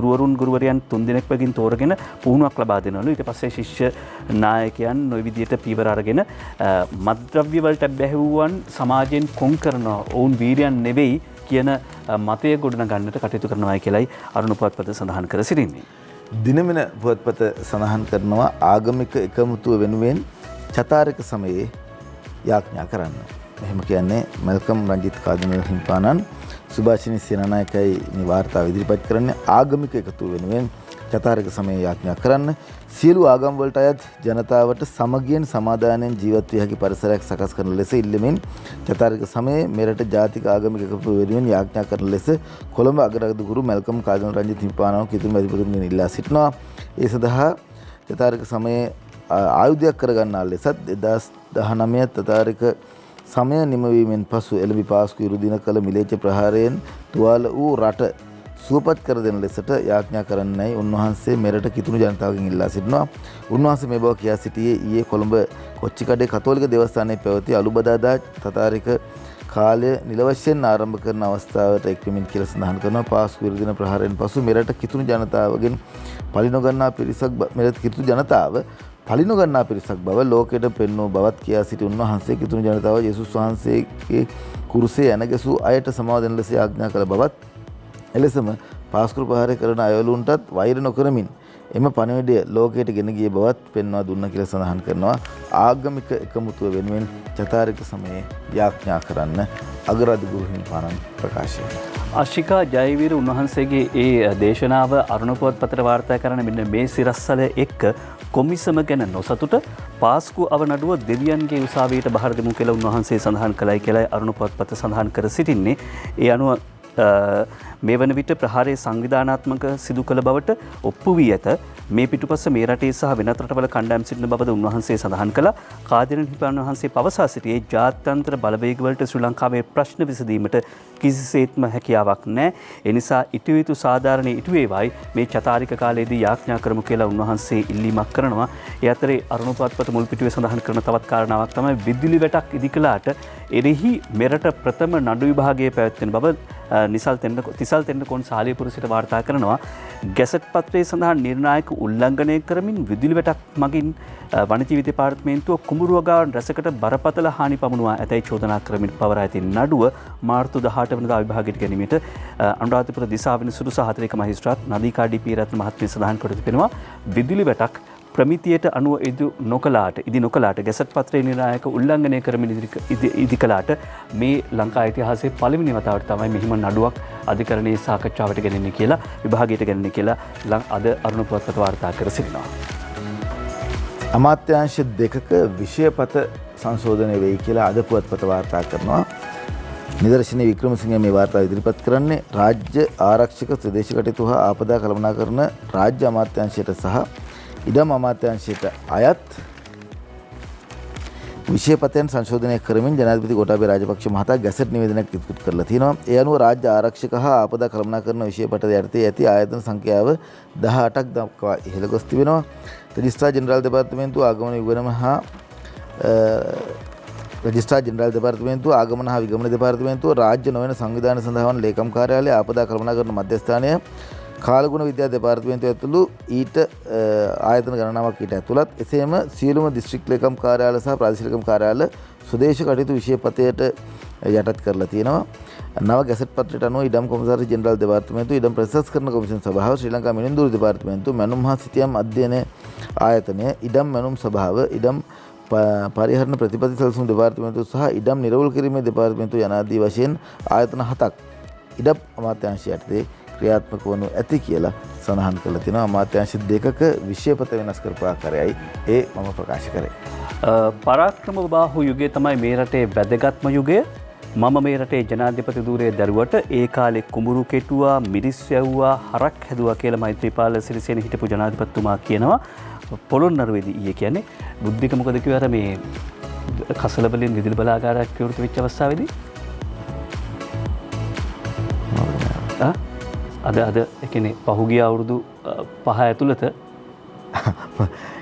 ගුරුවරයන් 3 දෙනෙක් වගින් තෝරගෙන පුහුණුවක් ලබා දෙනවලු. ඊට පස්සේ ශිෂ්‍ය නායකයන් ওই විදිහට පීවර අරගෙන මද්ද්‍රව්‍ය වලට බැහැවුවන් සමාජයෙන් කොන් කරනවා. ඔවුන් වීරයන් නෙවෙයි කියන මතය ගොඩනගන්නට කටයුතු කරනවායි කියලායි අරුණ පුවත්පත සඳහන් කර සිටින්නේ. දිනමින පුවත්පත සඳහන් කරනවා ආගමික එකමුතුව වෙනුවෙන් චතාරික සමයේ යාඥා කරන්න. එහෙම කියන්නේ මල්කම් රංජිත් කාදිනල් හිම්පාණන් සුභාෂිනී සේනානායකයි මේ වාර්තාව ඉදිරිපත් කරන්නේ ආගමික එකතුව වෙනුවෙන් චතාරික සමයේ යාඥා කරන්න. සියලු ආගම් වලට අයත් ජනතාවට සමගියෙන් සමාදානයෙන් ජීවත් විය හැකි පරිසරයක් සකස් කරන ලෙස ඉල්ලමින් චතාරික සමයේ මෙරට ජාතික ආගමික එකතුව වෙනුවෙන් යාඥා කරන ලෙස කොළඹ අගරාදුගුරු මල්කම් කාදිනල් රංජිත් හිම්පාණන් කිතුම් අධිපතිතුමන් ඉල්ලා සිටිනවා. ඒ සඳහා චතාරික සමයේ ආයුධයක් කරගන්නා ලෙසත් 2019 චතාරික සමය නිමවීමෙන් පසු එළඹි පාස්කු ඉරු දින කළ මිලේච්ඡ ප්‍රහාරයෙන් තුවාල වූ රට සුවපත් කර දෙන ලෙසට යාඥා කරන්නයි උන්වහන්සේ මෙරට කිතුණු ජනතාවගෙන් ඉල්ලා සිටිනවා. උන්වහන්සේ මේ බව කියා සිටියේ ඊයේ කොළඹ කොච්චිකඩේ කතෝලික දේවස්ථානයේ පැවති අලුබදාදා චතාරික කාලය නිල වශයෙන් ආරම්භ කරන අවස්ථාවට එක්වමින් කියලා සඳහන් කරනවා. පාස්කු ඉරු දින ප්‍රහාරයෙන් පසු මෙරට කිතුණු ජනතාවගෙන් පලි නොගන්නා පිරිසක් මෙරට කිතුණු ජනතාව පලි නොගන්නා පිරිසක් බව ලෝකයට පෙන්වූ බවත් කියා සිටි උන්වහන්සේ කිතුණු ජනතාව යේසුස් වහන්සේගේ කුරුසේ ඇනගැසූ අයට සමාව දෙන ලෙස ආඥා කළ බවත් එලෙසම පාස්කු ප්‍රහාරය කරන අයවලුන්ටත් වෛර නොකරමින් එම පණිවිඩය ලෝකයට ගෙන ගිය බවත් පෙන්වා දුන්න කියලා සඳහන් කරනවා. ආගමික එකමුතුව වෙනුවෙන් චතාරික සමයේ යාඥා කරන්න අගරාදුගුරු හිමිපාණන් ප්‍රකාශය. අශිකා ජයවීර උන්වහන්සේගේ ඒ දේශනාව අරුණ පුවත්පතට වාර්තා කරන මෙන්න මේ සිරස්සල එක්ක කොමිසම ගැන නොසතුට පාස්කු අවනඩුව දෙවියන්ගේ උසාවියට බහර දෙමු කියලා උන්වහන්සේ සඳහන් කළයි කියලා අරුණ පුවත්පත සඳහන් කර සිටින්නේ. ඒ අනුව මේ වන විට ප්‍රහාරයේ සංවිධානාත්මක සිදු කළ බවට ඔප්පු වී ඇත. මේ පිටුපස මේ රටේ සහ වෙනත් රටවල කණ්ඩායම් සිටින බවද උන්වහන්සේ සඳහන් කළා. කාදිනල් හිමිපාණන් වහන්සේ පවසා සිටියේ ජාත්‍යන්තර බලවේගවලට ශ්‍රී ලංකාවේ ප්‍රශ්න විසඳීමට කිසිසේත්ම හැකියාවක් නැහැ. ඒ නිසා ඉටු යුතු සාධාරණ ඉටු වේවායි මේ චතාරික කාලයේදී යාඥා කරමු කියලා උන්වහන්සේ ඉල්ලීමක් කරනවා. ඒ අතරේ අරුණ පුවත්පත මුල් පිටුවේ සඳහන් කරන තවත් කාරණාවක් තමයි විදුලි වැටක් ඉදිකලාට එරෙහි මෙරට ප්‍රථම නඩු විභාගයේ පැවැත්වෙන බව තිසල් තෙන්නකෝන් සාලියපුර සිට වාර්තා කරනවා. ගැසට් පත්‍රයේ සඳහන් නිර්ණායක උල්ලංඝනය කරමින් විදුලි වැටක් මගින් වනජීවි දෙපාර්තමේන්තුව කුඹුරුවගාවන් රැසකට බරපතල හානි පමුණුවා ඇතැයි චෝදනා කරමින් පවරා ඇති නඩුව මාර්තු 18 වෙනිදා විභාගයට ගැනීමට අනුරාධපුර දිසාවෙන සුදු සහ 4 මහේස්ත්‍රාත් නදීකා ඩී.පී. රත්න මහත්මිය සඳහන් කර තිබෙනවා. විදුලි වැටක් ප්‍රමිතියට අනුව ඉදි නොකලාට ගැසට් පත්‍රයේ නිර්ණායක උල්ලංඝනය කරමින් ඉදි කළාට මේ ලංකා ඉතිහාසයේ පළවෙනි වතාවට තමයි මෙහිම නඩුවක් අධිකරණයේ සාකච්ඡාවට ගෙනෙන්නේ කියලා විභාගයට ගෙනෙන්නේ කියලා අද අරුණ පුවත්පත වාර්තා කර සිටිනවා. අමාත්‍යාංශ දෙකක විෂයපත සංශෝධනය වෙයි කියලා අද පුවත්පත වාර්තා කරනවා. නිදර්ශනයේ වික්‍රමසිංහ මේ වාර්තාව ඉදිරිපත් කරන්නේ රාජ්‍ය ආරක්ෂක ස්වදේශී කටයුතු හා ආපදා කළමනාකරණ රාජ්‍ය අමාත්‍යාංශයට සහ ඉඩම් අමාත්‍යාංශයට අයත් විෂයපතයන් සංශෝධනය කරමින් ජනාධිපති ගෝඨාභය රාජපක්ෂ මහතා ගැසට් නිවේදනයක් ඉදිරිපත් කරලා තියෙනවා. ඒ අනුව රාජ්‍ය ආරක්ෂක හා ආපදා කළමනාකරණ විෂයපත යටතේ ඇති ආයතන සංඛ්‍යාව 18ක් දක්වා ඉහළ ගොස් තිබෙනවා. රෙජිස්ට්‍රාර් ජෙනරාල් දෙපාර්තමේන්තුව ආගමන විගමන හා රෙජිස්ට්‍රාර් ජෙනරාල් දෙපාර්තමේන්තුව ආගමන හා විගමන දෙපාර්තමේන්තුව රාජ්‍ය නොවන සංවිධාන සඳහා වන ලේකම් කාර්යාලය ආපදා කළමනාකරණ මධ්‍යස්ථානය කාලගුණ විද්‍යා දෙපාර්තමේන්තුව ඇතුළු ඊට ආයතන ගණනාවක් ඊට ඇතුළත් එසේම සියලුම දිස්ත්‍රික් ලේකම් කාර්යාල සහ ප්‍රාදේශීය ලේකම් කාර්යාල ස්වදේශ කටයුතු විෂයපතයට යටත් කරලා තියෙනවා. නව ගැසට් පත්‍රයට අනුව ඉඩම් කොමසාරි ජෙනරාල් දෙපාර්තමේන්තුව ඉඩම් ප්‍රතිසංස්කරණ කොමිෂන් සභාව ශ්‍රී ලංකා මිනිඳුරු දෙපාර්තමේන්තුව මැනුම් හා සිතියම් අධ්‍යයන ආයතනය ඉඩම් මැනුම් සභාව ඉඩම් පරිහරණ ප්‍රතිපත්ති සැලසුම් දෙපාර්තමේන්තුව සහ ඉඩම් නිරවුල් කිරීමේ දෙපාර්තමේන්තුව යනාදී වශයෙන් ආයතන 7ක් ඉඩම් අමාත්‍යාංශය යටතේ ක්‍රියාත්මක වනු ඇති කියලා සඳහන් කරලා තිනවා. අමාත්‍යාංශ දෙකක විෂයපත වෙනස් කරපු ආකාරයයි ඒ මම ප්‍රකාශ කරේ. පරාක්‍රම බාහු යුගය තමයි මේ රටේ වැදගත්ම යුගය. මම මේ රටේ ජනාධිපති ධූරයේ දරුවට ඒ කාලේ කුඹුරු කෙටුවා, මිරිස් යවුවා, හරක් හැදුවා කියලා මෛත්‍රීපාල සිරිසේන හිටපු ජනාධිපතිතුමා කියනවා. පොළොන්නරුවේදී ඊයේ කියන්නේ බුද්ධික මොකද කිව්වර මේ කසල වලින් විදුලි බලාගාරයක් විවෘත වෙච්ච අවස්ථාවේදී අද ඒ කියන්නේ පහුගිය අවුරුදු 5 ඇතුළත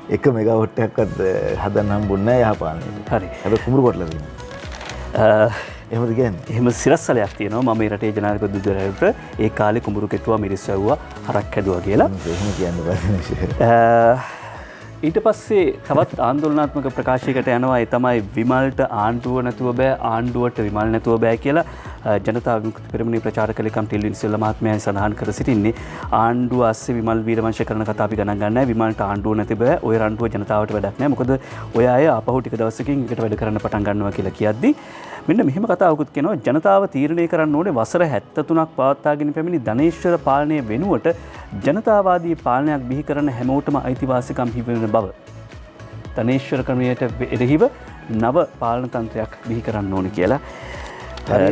1 මෙගාවොට්ටයක්වත් හදන්න හම්බුන්නේ නැහැ යහපාලනයේ. හරි. හැබැයි කුඹුරු කොටලා තියෙනවා. එහෙමද කියන්නේ? එහෙම සිරස්සලයක් තියෙනවා. මම මේ රටේ ජනාධිපති දුරට ඒ කාලේ කුඹුරු කෙටුවා, මිරිස් වැව්වා, හරක් හැදුවා කියලා. එහෙම කියන්න බෑ. ඊට පස්සේ තවත් ආන්දෝලනාත්මක ප්‍රකාශයකට යනවා. ඒ තමයි විමල්ට ආණ්ඩුව නැතුව බෑ, ආණ්ඩුවට විමල් නැතුව බෑ කියලා ජනතා විමුක්ති පෙරමුණේ ප්‍රචාරක ලේකම් ටිල්වින් සිල්වා මහත්මයා සඳහන් කර සිටින්නේ. ආණ්ඩුව අස්සේ විමල් වීරවංශ කරන කතා අපි ගණන් ගන්න නැහැ. විමල්ට ආණ්ඩුව නැති බෑ. ඔය රණ්ඩුව ජනතාවට වැඩක් නැහැ. මොකද ඔය අය ආපහු ටික දවසකින් එකට වැඩ කරන්න පටන් ගන්නවා කියලා කියද්දි මෙන්න මෙහෙම කතාවකුත් කියනවා. ජනතාව තීරණය කරන්න ඕනේ වසර 73ක් පවත්වාගෙන පැමිණි ධනේශ්වර පාලනය වෙනුවට ජනතාවාදී පාලනයක් බිහි කරන හැමෝටම අයිතිවාසිකම් හිමිවන බව. ධනේශ්වර ක්‍රමයට එරෙහිව නව පාලන තන්ත්‍රයක් බිහි කරන්න ඕනේ කියලා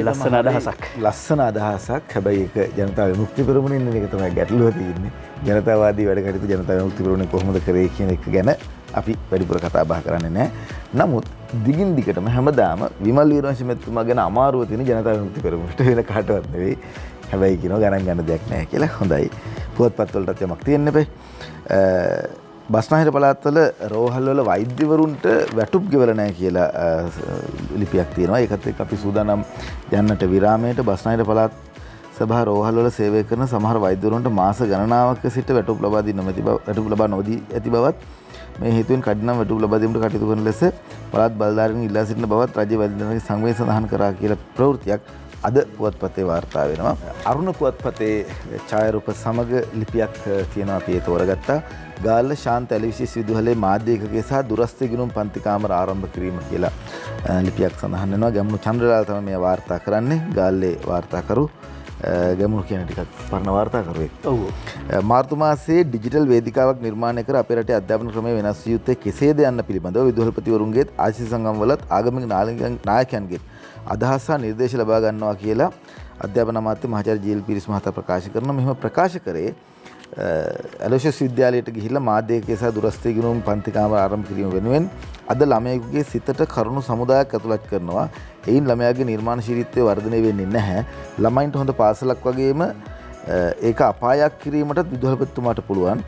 ලස්සන අදහසක්. ලස්සන අදහසක්. හැබැයි ඒක ජනතා විමුක්ති පෙරමුණේ ඉන්න එක තමයි ගැටලුව තියෙන්නේ. ජනතාවාදී වැඩ කටයුතු ජනතා විමුක්ති පෙරමුණේ කොහොමද කරේ කියන එක ගැන අපි වැඩිපුර කතා බහ කරන්නේ නැහැ. නමුත් දිගින් දිගටම හැමදාම විමල් වීරවංශ මැතිතුමා ගැන අමාරුව තියෙන ජනතා විමුක්ති පෙරමුණට වෙන කාටවත් නෙවෙයි. හැබැයි කියනවා ගණන් ගන්න දෙයක් නැහැ කියලා. හොඳයි. පුවත්පත් වලටත් යමක් තියෙන්න බෑ. බස්නාහිර පළාත්වල රෝහල් වල වෛද්‍යවරුන්ට වැටුප් ගෙවලා නැහැ කියලා ලිපියක් තියෙනවා. ඒකත් එක්ක අපි සූදානම් යන්නට විරාමයට. බස්නාහිර පළාත් සභා රෝහල් වල සේවය කරන සමහර වෛද්‍යවරුන්ට මාස ගණනාවක් සිට වැටුප් ලබා දී නොමැති බව, වැටුප් ලබා නොදී ඇති බවත් මේ හේතුවෙන් කඩිනම් වැටුප් ලබා දීමට කටයුතු කරන ලෙස පළාත් බලධාරීන් ඉල්ලා සිටින බවත් රාජ්‍ය වෛද්‍යවරුන්ගේ සංවේද සඳහන් කරා කියලා ප්‍රවෘත්තියක් අද පුවත්පතේ වාර්තා වෙනවා. අරුණ පුවත්පතේ ඡායාරූප සමග ලිපියක් තියෙනවා අපි ඒ තෝරගත්තා. ගාල්ල ශාන්ත ඇලිවිසිස් විදුහලේ මාධ්‍ය ඒකකයේ සහ දුරස්ථ ගිණුම් පන්ති කාමර ආරම්භ කිරීම කියලා ලිපියක් සඳහන් වෙනවා. ගැමුණු චන්ද්‍රලාල් තමයි මේ වාර්තා කරන්නේ. ගාල්ලේ වාර්තාකරු ගැමුණු කියන ටිකක් පරණ වාර්තාකරුවෙක්. ඔව්. මාර්තු මාසයේ ඩිජිටල් වේදිකාවක් නිර්මාණය කර අපේ රටේ අධ්‍යාපන ක්‍රමය වෙනස් විය යුත්තේ කෙසේද යන්න පිළිබඳව විදුහල්පතිවරුන්ගේත් ආශිස් සංගම්වලත් ආගමික නායකයන්ගේත් අදහස් සහ නිර්දේශ ලබා ගන්නවා කියලා අධ්‍යාපන අමාත්‍ය මහාචාර්ය ජී.එල්. පීරිස් මහතා ප්‍රකාශ කරනවා. මෙහෙම ප්‍රකාශ කරේ ඇලෝෂස් විද්‍යාලයට ගිහිල්ලා මාධ්‍ය ඒකකයේ සහ දුරස්ථ ගිණුම් පන්ති කාමර ආරම්භ කිරීම වෙනුවෙන් අද ළමයෙකුගේ සිතට කරුණු සමුදායක් ඇතුළත් කරනවා. එයින් ළමයාගේ නිර්මාණශීලීත්වය වර්ධනය වෙන්නේ නැහැ. ළමයින්ට හොඳ පාසලක් වගේම ඒක අපායක් කිරීමටත් විදුහල්පතිතුමාට පුළුවන්.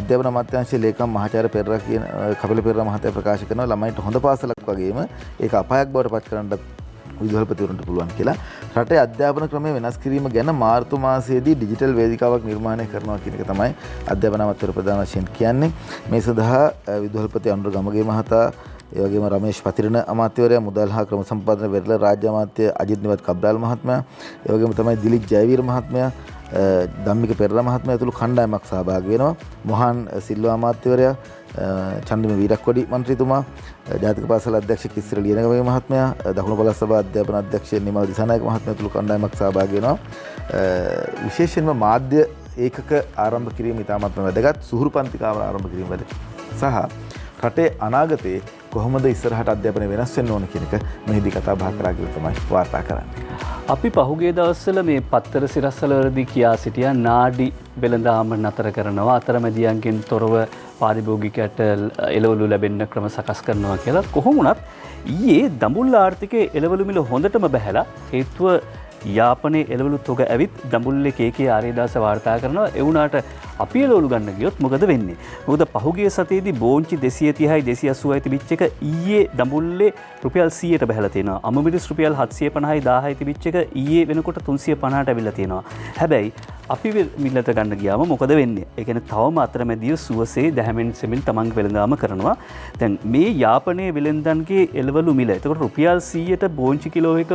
අධ්‍යාපන අමාත්‍යාංශයේ ලේකම් මහාචාර්ය පෙරේරා කියන කපිල පෙරේරා මහතා ප්‍රකාශ කරනවා ළමයින්ට හොඳ පාසලක් වගේම ඒක අපායක් බවට පත් කරන්නත් විදුහල්පතිවරුන්ට පුළුවන් කියලා. රටේ අධ්‍යාපන ක්‍රමය වෙනස් කිරීම ගැන මාර්තු මාසයේදී ඩිජිටල් වේදිකාවක් නිර්මාණය කරනවා කියන එක තමයි අධ්‍යාපන අමාත්‍යාංශ ප්‍රධාන වශයෙන් කියන්නේ. මේ සඳහා විදුහල්පති අනුර ගමගේ මහතා, ඒ වගේම රමේෂ් පතිරණ අමාත්‍යවරයා, මුදල් හා ක්‍රම සම්පාදන වෙරළ රාජ්‍ය අමාත්‍ය අජිත් නිවත් කබ්‍රාල් මහත්මයා, ඒ වගේම තමයි දිලිත් ජයවීර මහත්මයා, ධම්මික පෙරේරා මහත්මයා ඇතුළු කණ්ඩායමක් සහභාගී වෙනවා. මොහාන් සිල්වා අමාත්‍යවරයා, චන්දිම වීරක්කොඩි මන්ත්‍රීතුමා, ජාතික පාසල අධ්‍යක්ෂ කිස්සිර ලියනගමගේ මහත්මයා, දකුණු පළාත් සභා අධ්‍යාපන අධ්‍යක්ෂ නිමල් දිසානායක මහත්මයා ඇතුළු කණ්ඩායමක් සහභාගී වෙනවා. විශේෂයෙන්ම මාධ්‍ය ඒකක ආරම්භ කිරීම ඉතාමත්ම වැදගත්. සුහුරු පන්ති කාමර ආරම්භ කිරීම වැදගත්. සහ රටේ අනාගතයේ කොහොමද ඉස්සරහට අධ්‍යාපනය වෙනස් වෙන්න ඕන කියන එක මෙහිදී කතා බහ කරා කියලා තමයි වාර්තා කරන්නේ. අපි පහුගිය දවස්වල මේ පත්තර සිරස්වලදී කියා සිටියා නාඩි වෙළඳාම නතර කරනවා, අතරමැදියන්ගෙන් තොරව පාරිභෝගිකයට එළවලු ලැබෙන්න ක්‍රම සකස් කරනවා කියලා. කොහොම වුණත් ඊයේ දඹුල්ල ආර්ථිකයේ එළවලු මිල හොඳටම බැහැලා හේතුව යාපනයේ එළවලු තොග ඇවිත් දඹුල්ලේ කේකේ ආර්යදාස වාර්තා කරනවා. ඒ වුණාට අපි එළවලු ගන්න ගියොත් මොකද වෙන්නේ? මොකද පහුගිය සතියේදී බෝංචි 230යි 280යි තිබිච්ච එක ඊයේ දඹුල්ලේ රුපියල් 100ට බැහැලා තියෙනවා. අමුමිරිස් රුපියල් 750යි 1000යි තිබිච්ච එක ඊයේ වෙනකොට 350ට ඇවිල්ලා තියෙනවා. හැබැයි අපි මිලට ගන්න ගියාම මොකද වෙන්නේ? ඒ කියන්නේ තවම අතරමැදිය සුවසේ දැහැමෙන් සෙමින් තමන්ගේ වෙළඳාම කරනවා. දැන් මේ යාපනයේ වෙළෙන්දන්ගේ එළවලු මිල. එතකොට රුපියල් 100ට බෝංචි කිලෝ එක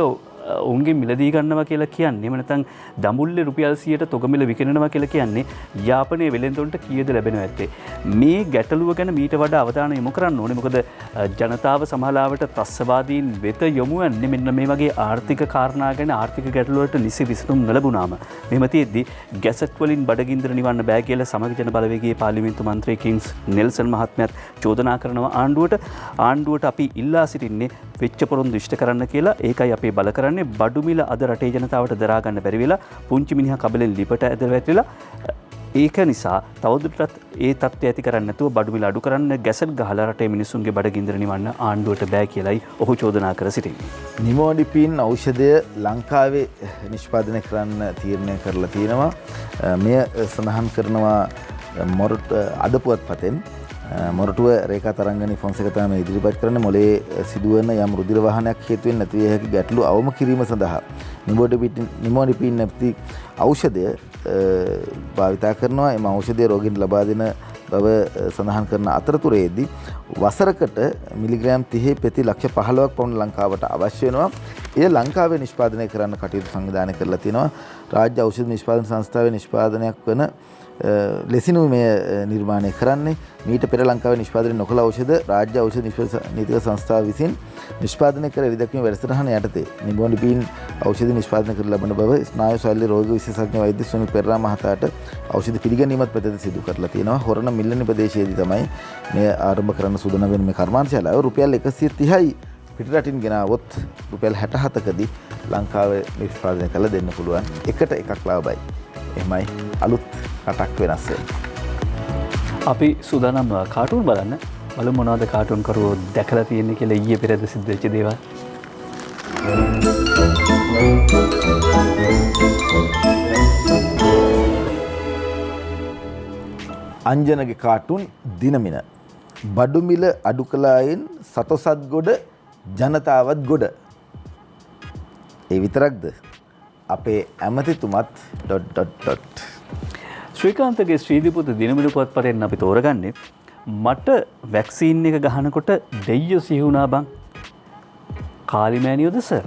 ඔවුන්ගේ මිලදී ගන්නවා කියලා කියන්නේ, එහෙම නැත්නම් දඹුල්ලේ රුපියල් 100ට තොග මිල විකිණනවා කියලා කියන්නේ යාපනයේ වෙළෙන්දොන්ට කීයද ලැබෙනව ඇත්තේ? මේ ගැටලුව ගැන මීට වඩා අවධානය යොමු කරන්න ඕනේ. මොකද ජනතාව සමහරවිට ත්‍රස්තවාදීන් වෙත යොමු වෙන්නේ මෙන්න මේ වගේ ආර්ථික කාරණා ගැන, ආර්ථික ගැටලු වලට නිසි විසඳුම් නොලැබුණාම. මෙහෙම තියෙද්දි ගැසට් වලින් බඩගින්දර නිවන්න බෑ කියලා සමග ජන බලවේගයේ පාර්ලිමේන්තු මන්ත්‍රී කිංස් නෙල්සන් මහත්මයාත් චෝදනා කරනවා ආණ්ඩුවට. ආණ්ඩුවට අපි ඉල්ලා සිටින්නේ වෙච්ච පොරොන්දු ඉෂ්ට කරන්න කියලා. ඒකයි අපි බල කරන්නේ. බඩු මිල අද රටේ ජනතාවට දරා ගන්න බැරි වෙලා පුංචි මිනිහා කබලෙන් ලිපට ඇද වැටිලා. ඒක නිසා තවදුරටත් ඒ තත්ත්වය ඇති කරන්නේ නැතුව බඩු මිල අඩු කරන්න, ගැසට් ගහලා රටේ මිනිසුන්ගේ බඩගින්දර නිවන්න ආණ්ඩුවට බෑ කියලායි ඔහු චෝදනා කර සිටින්නේ. නිමෝඩිපින් ඖෂධය ලංකාවේ නිෂ්පාදනය කරන්න තීරණය කරලා තියෙනවා. මෙය සඳහන් කරනවා අද පුවත්පතෙන්. මොරටුව රේඛා තරංගනී ෆොන්සේක තමයි ඉදිරිපත් කරන මොලේ සිදුවන යම් රුධිර වාහනයක් හේතුවෙන් නැති විය හැකි ගැටලු අවම කිරීම සඳහා නිමෝඩිපින් නැති ඖෂධය භාවිතා කරනවා. එම ඖෂධය රෝගීන්ට ලබා දෙන බව සඳහන් කරන අතරතුරේදී වසරකට මිලිග්‍රෑම් 30 පෙති ලක්ෂ 15ක් පමණ ලංකාවට අවශ්‍ය වෙනවා. එය ලංකාවේ නිෂ්පාදනය කරන්න කටයුතු සංවිධානය කරලා තියෙනවා. රාජ්‍ය ඖෂධ නිෂ්පාදන සංස්ථාවේ නිෂ්පාදනයක් වන ලෙසිනු මේ නිර්මාණය කරන්නේ. මීට පෙර ලංකාවේ නිෂ්පාදනය නොකළ ඖෂධ රාජ්‍ය ඖෂධ නීතික සංස්ථාව විසින් නිෂ්පාදනය කර එළිදැක්වීම වැඩසටහන යටතේ නිබෝනිපීන් ඖෂධ නිෂ්පාදනය කර ලබන බව ස්නායු ශල්‍ය රෝග විශේෂඥ වෛද්‍ය සුනිල් පෙරේරා මහතාට ඖෂධ පිළිගැනීමත් ප්‍රතිද සිදු කරලා තියෙනවා. හොරණ මිල්ලනි ප්‍රදේශයේදී තමයි මේ ආරම්භ කරන්න සූදානම් වෙන මේ කර්මාන්තශාලාව. රුපියල් 130යි පිටරටින් ගෙනාවොත් රුපියල් 67කදී ලංකාවේ නිෂ්පාදනය කරලා දෙන්න පුළුවන්. එකට එකක් ලාභයි. එහෙමයි අලුත් රටක් වෙනස් වෙනවා. අපි සූදානම් කාටුන් බලන්න. බලමු මොනවද කාටුන් කරුවෝ දැකලා තියෙන්නේ කියලා ඊයේ පෙරේද සිද්ධ වෙච්ච දේවල්. අංජනගේ කාටුන් දිනමින බඩු මිල අඩු කළායින් සතොසත් ගොඩ ජනතාවත් ගොඩ. ඒ විතරක්ද අපේ ඇමතිතුමත් ... ශ්‍රීකාන්තගේ ශ්‍රීදිපුත දිනමින පුවත්පතෙන් අපි තෝරගන්නේ මට වැක්සීන් එක ගහනකොට දෙයියෝ සිහි වුණා බං. කාලිමෑනියෝද සර්?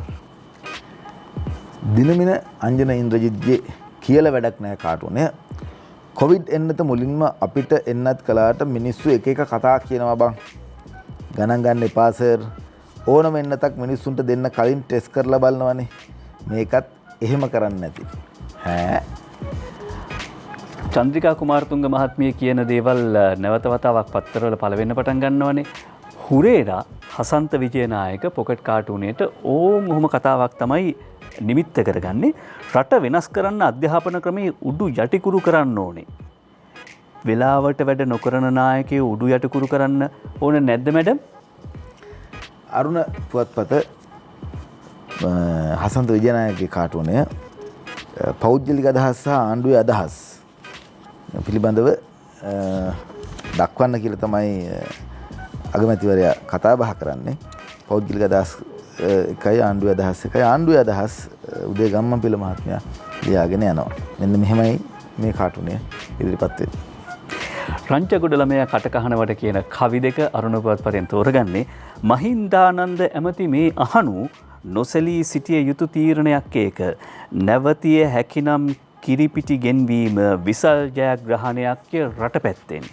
දිනමින අංජන ඉන්ද්‍රජිත්ගේ කියලා වැඩක් නැහැ කාටුනේ. කොවිඩ් එන්නත මුලින්ම අපිට එන්නත් කළාට මිනිස්සු එක එක කතා කියනවා බං. ගණන් ගන්න එපා සර්. ඕනම එන්නතක් මිනිස්සුන්ට දෙන්න කලින් ටෙස්ට් කරලා බලනවනේ. මේකත් එහෙම කරන්නේ නැති. ඈ චන්ද්‍රිකා කුමාරතුංග මහත්මිය කියන දේවල් නැවත වතාවක් පත්තරවල පළවෙන්න පටන් ගන්නවනේ. හුරේරා හසන්ත විජයනායක පොකට් කාටුනේට ඔහොම කතාවක් තමයි නිමිත්ත කරගන්නේ. රට වෙනස් කරන්න අධ්‍යාපන ක්‍රමයේ උඩු යටිකුරු කරන්න ඕනේ. වෙලාවට වැඩ නොකරන නායකයෝ උඩු යටිකුරු කරන්න ඕන නැද්ද මැඩම්? අරුණ පුවත්පත හසන්ත විජයනායකගේ කාටුනය පෞද්ගලික අදහස් සහ ආණ්ඩුවේ අදහස් පිළිබඳව දක්වන්න කියලා තමයි අගමැතිවරයා කතා බහ කරන්නේ. පෞද්ගලික අදහස් එකයි ආණ්ඩුවේ අදහස් එකයි. ආණ්ඩුවේ අදහස් උදේ ගම්මන්පිල මහත්මයා ලියාගෙන යනවා. මෙන්න මෙහෙමයි මේ කාටුනය ඉදිරිපත් වෙන්නේ. රංචගොඩ ළමයා කටකහනවට කියන කවි දෙක අරුණ පුවත්පතෙන් තෝරගන්නේ මහින්දානන්ද ඇමති මේ අහනු නොසැලී සිටිය යුතු තීරණයක් ඒක. නැවතිය හැකිනම් කිරිපිටි ගෙන්වීම විසල් ජයග්‍රහණයක් රට පැත්තෙන්.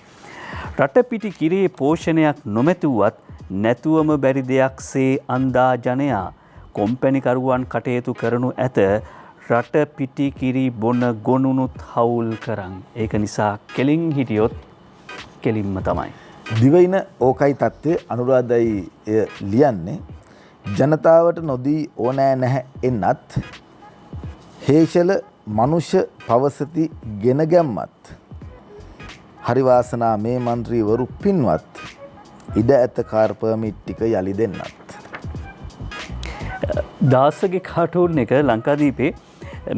රටපිටි කිරේ පෝෂණයක් නොමැතුවත් නැතුවම බැරි දෙයක්සේ අන්දා ජනයා කොම්පැනිකරුවන් කටයුතු කරනු ඇත. රටපිටි කිරි බොන ගොනුනුත් හවුල් කරන්. ඒක නිසා කෙලින් හිටියොත් කෙලින්ම තමයි. දිවයින ඕකයි තත්ත්වය අනුරාධයි ලියන්නේ. ජනතාවට නොදී ඕනෑ නැහැ එන්නත් හේෂල මනුෂ්‍ය පවසති ගෙන ගැම්මත් හරි වාසනා මේ මන්ත්‍රීවරු පින්වත් ඉඩ ඇත කාර් පර්මිට් ටික යලි දෙන්නත්. දාසගේ කාටුන් එක ලංකාදීපේ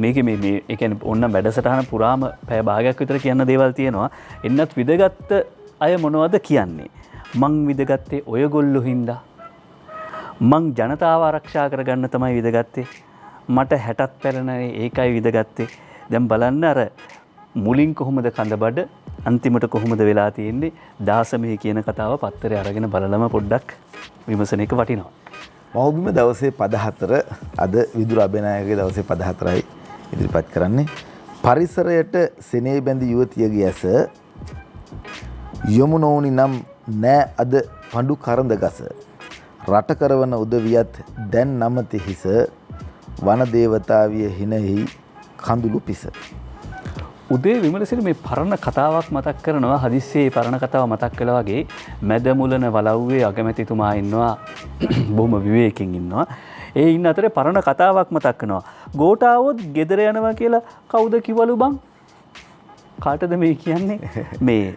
මේක මේ එකන ඔන්න වැඩසටහන පුරාම පැය භාගයක් විතර කියන්න දේවල් තියෙනවා. එන්නත් විදගත්ත අය මොනවද කියන්නේ. මං විදගත්තේ ඔයගොල්ලු හින්දා. මං ජනතාව ආරක්ෂා කරගන්න තමයි විදගත්තේ. මට 60ත් පැරණේ ඒකයි විදගත්තේ. දැන් බලන්න අර මුලින් කොහොමද කඳබඩ අන්තිමට කොහොමද වෙලා තියෙන්නේ. දාසමේ කියන කතාව පත්තරේ අරගෙන බලලම පොඩ්ඩක් විමසන එක වටිනවා. මව්බිම දවසේ පද 4 අද විදුර අබේනායකගේ දවසේ පද 4යි ඉදිරිපත් කරන්නේ. පරිසරයට සෙනේ බැඳි යුවතියගේ ඇස යොමු නොවුනි නම් නෑ අද පඬු කරඳ ගස. රට කරවන උදවියත් දැන් නමති හිස වන දේවතාවිය හිනෙහි කඳුළු පිස. උදේ විමලසිරි මේ පරණ කතාවක් මතක් කරනවා. හදිස්සියේ පරණ කතාව මතක් කළා වගේ මැදමුලන වලව්වේ අගමැතිතුමා ඉන්නවා. බොහොම විවේකයෙන් ඉන්නවා. ඒ ඉන්න අතරේ පරණ කතාවක් මතක් කරනවා. ගෝඨාවොත් ගෙදර යනවා කියලා කවුද කිව්වලු බං? කාටද මේ කියන්නේ? මේ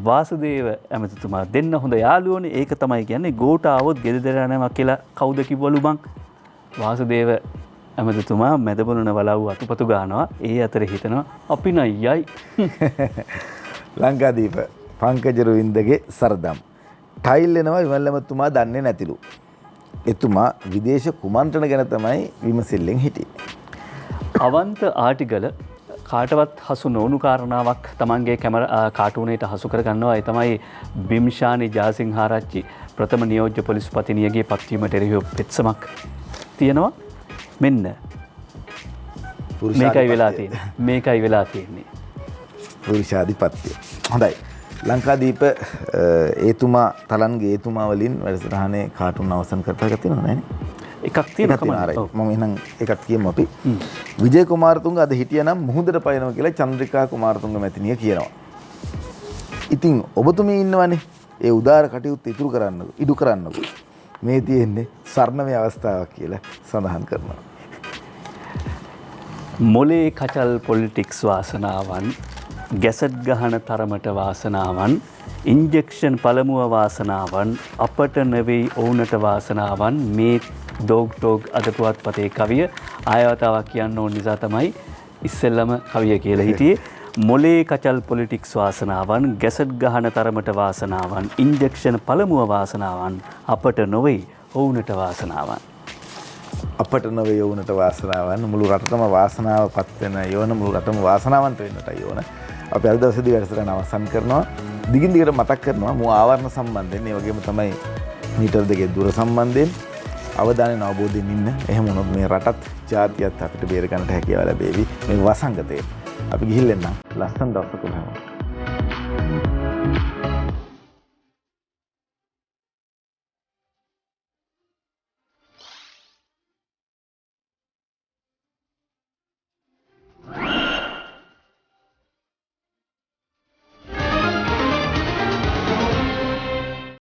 වාසුදේව ඇමතිතුමා දෙන්න හොඳ යාළුවෝනේ. ඒක තමයි කියන්නේ ගෝඨාවොත් ගෙදර යනවා කියලා කවුද කිව්වලු බං? වාසුදේව ඇමතිතුමා මැදමුලන වලව් අතුපතු ගන්නවා. ඒ අතර හිතනවා අපි නයයි. ලංකාදීප පංකජ රුවින්දගේ සරදම් ටයිල් එනවා විමල් ඇමතිතුමා දන්නේ නැතිලු. එතුමා විදේශ කුමන්ත්‍රණ ගැන තමයි විමසිල්ලෙන් හිටියේ. අවන්ත ආටිගල කාටවත් හසු නොවුණු කාරණාවක් තමන්ගේ කාටුනේට හසු කරගන්නවා. ඒ තමයි බිම්ෂානි ජාසිංහාරච්චි ප්‍රථම නියෝජ්‍ය පොලිස්පතිනියගේ පත්වීමට එරෙහිව පෙත්සමක් තියෙනවා. මෙන්න මේකයි වෙලා තියෙන්නේ. පුරුෂාධිපත්‍ය. හොඳයි. ලංකාදීප ඒතුමා තලන්ගේ ඒතුමා වලින් වැඩසටහනේ කාටුන් අවසන් කරලා තියෙනවද නැනේ? එකක් තියෙනවා. මම එහෙනම් එකක් කියමු අපි. විජය කුමාරතුංග අද හිටියනම් මුහුදට පයනවා කියලා චන්ද්‍රිකා කුමාරතුංග මැතිණිය කියනවා. ඉතින් ඔබතුමී ඉන්නවනේ. ඒ උදාර කටයුත්ත ඉටු කරන්නකෝ. මේ තියෙන්නේ සරණමය අවස්ථාවක් කියලා සඳහන් කරනවා. මොලේ කචල් පොලිටික්ස් වාසනාවන්, ගැසට් ගහන තරමට වාසනාවන්, ඉන්ජෙක්ෂන් පළමුව වාසනාවන්, අපට නෙවෙයි ඔවුනට වාසනාවන්. මේ ඩොග් අද පුවත්පතේ කවිය ආයවතාවක් කියන්න ඕන නිසා තමයි ඉස්සෙල්ලම කවිය කියලා හිටියේ. මොලේ කචල් පොලිටික්ස් වාසනාවන්, ගැසට් ගහන තරමට වාසනාවන්, ඉන්ජෙක්ෂන් පළමුව වාසනාවන්, අපට නොවෙයි ඔවුනට වාසනාවන්. අපට නොවේ යවුනට වාසනාවන්. මුළු රටටම වාසනාව පත් වෙන යෝන, මුළු රටම වාසනාවන්ත වෙන්නටයි යෝන. අපි අද දවසේදී වැඩසටහන අවසන් කරනවා. දිගින් දිගට මතක් කරනවා මු ආවරණ සම්බන්ධයෙන්, ඒ වගේම තමයි මීටර් දෙකේ දුර සම්බන්ධයෙන් අවධානයෙන් අවබෝධයෙන් ඉන්න. එහෙම වුණොත් මේ රටත් ජාතියත් අපිට බේර ගන්නට හැකියාව ලැබේවි මේ වසංගතේ. අපි ගිහින් එන්න. ලස්සන දවසක් උදේ.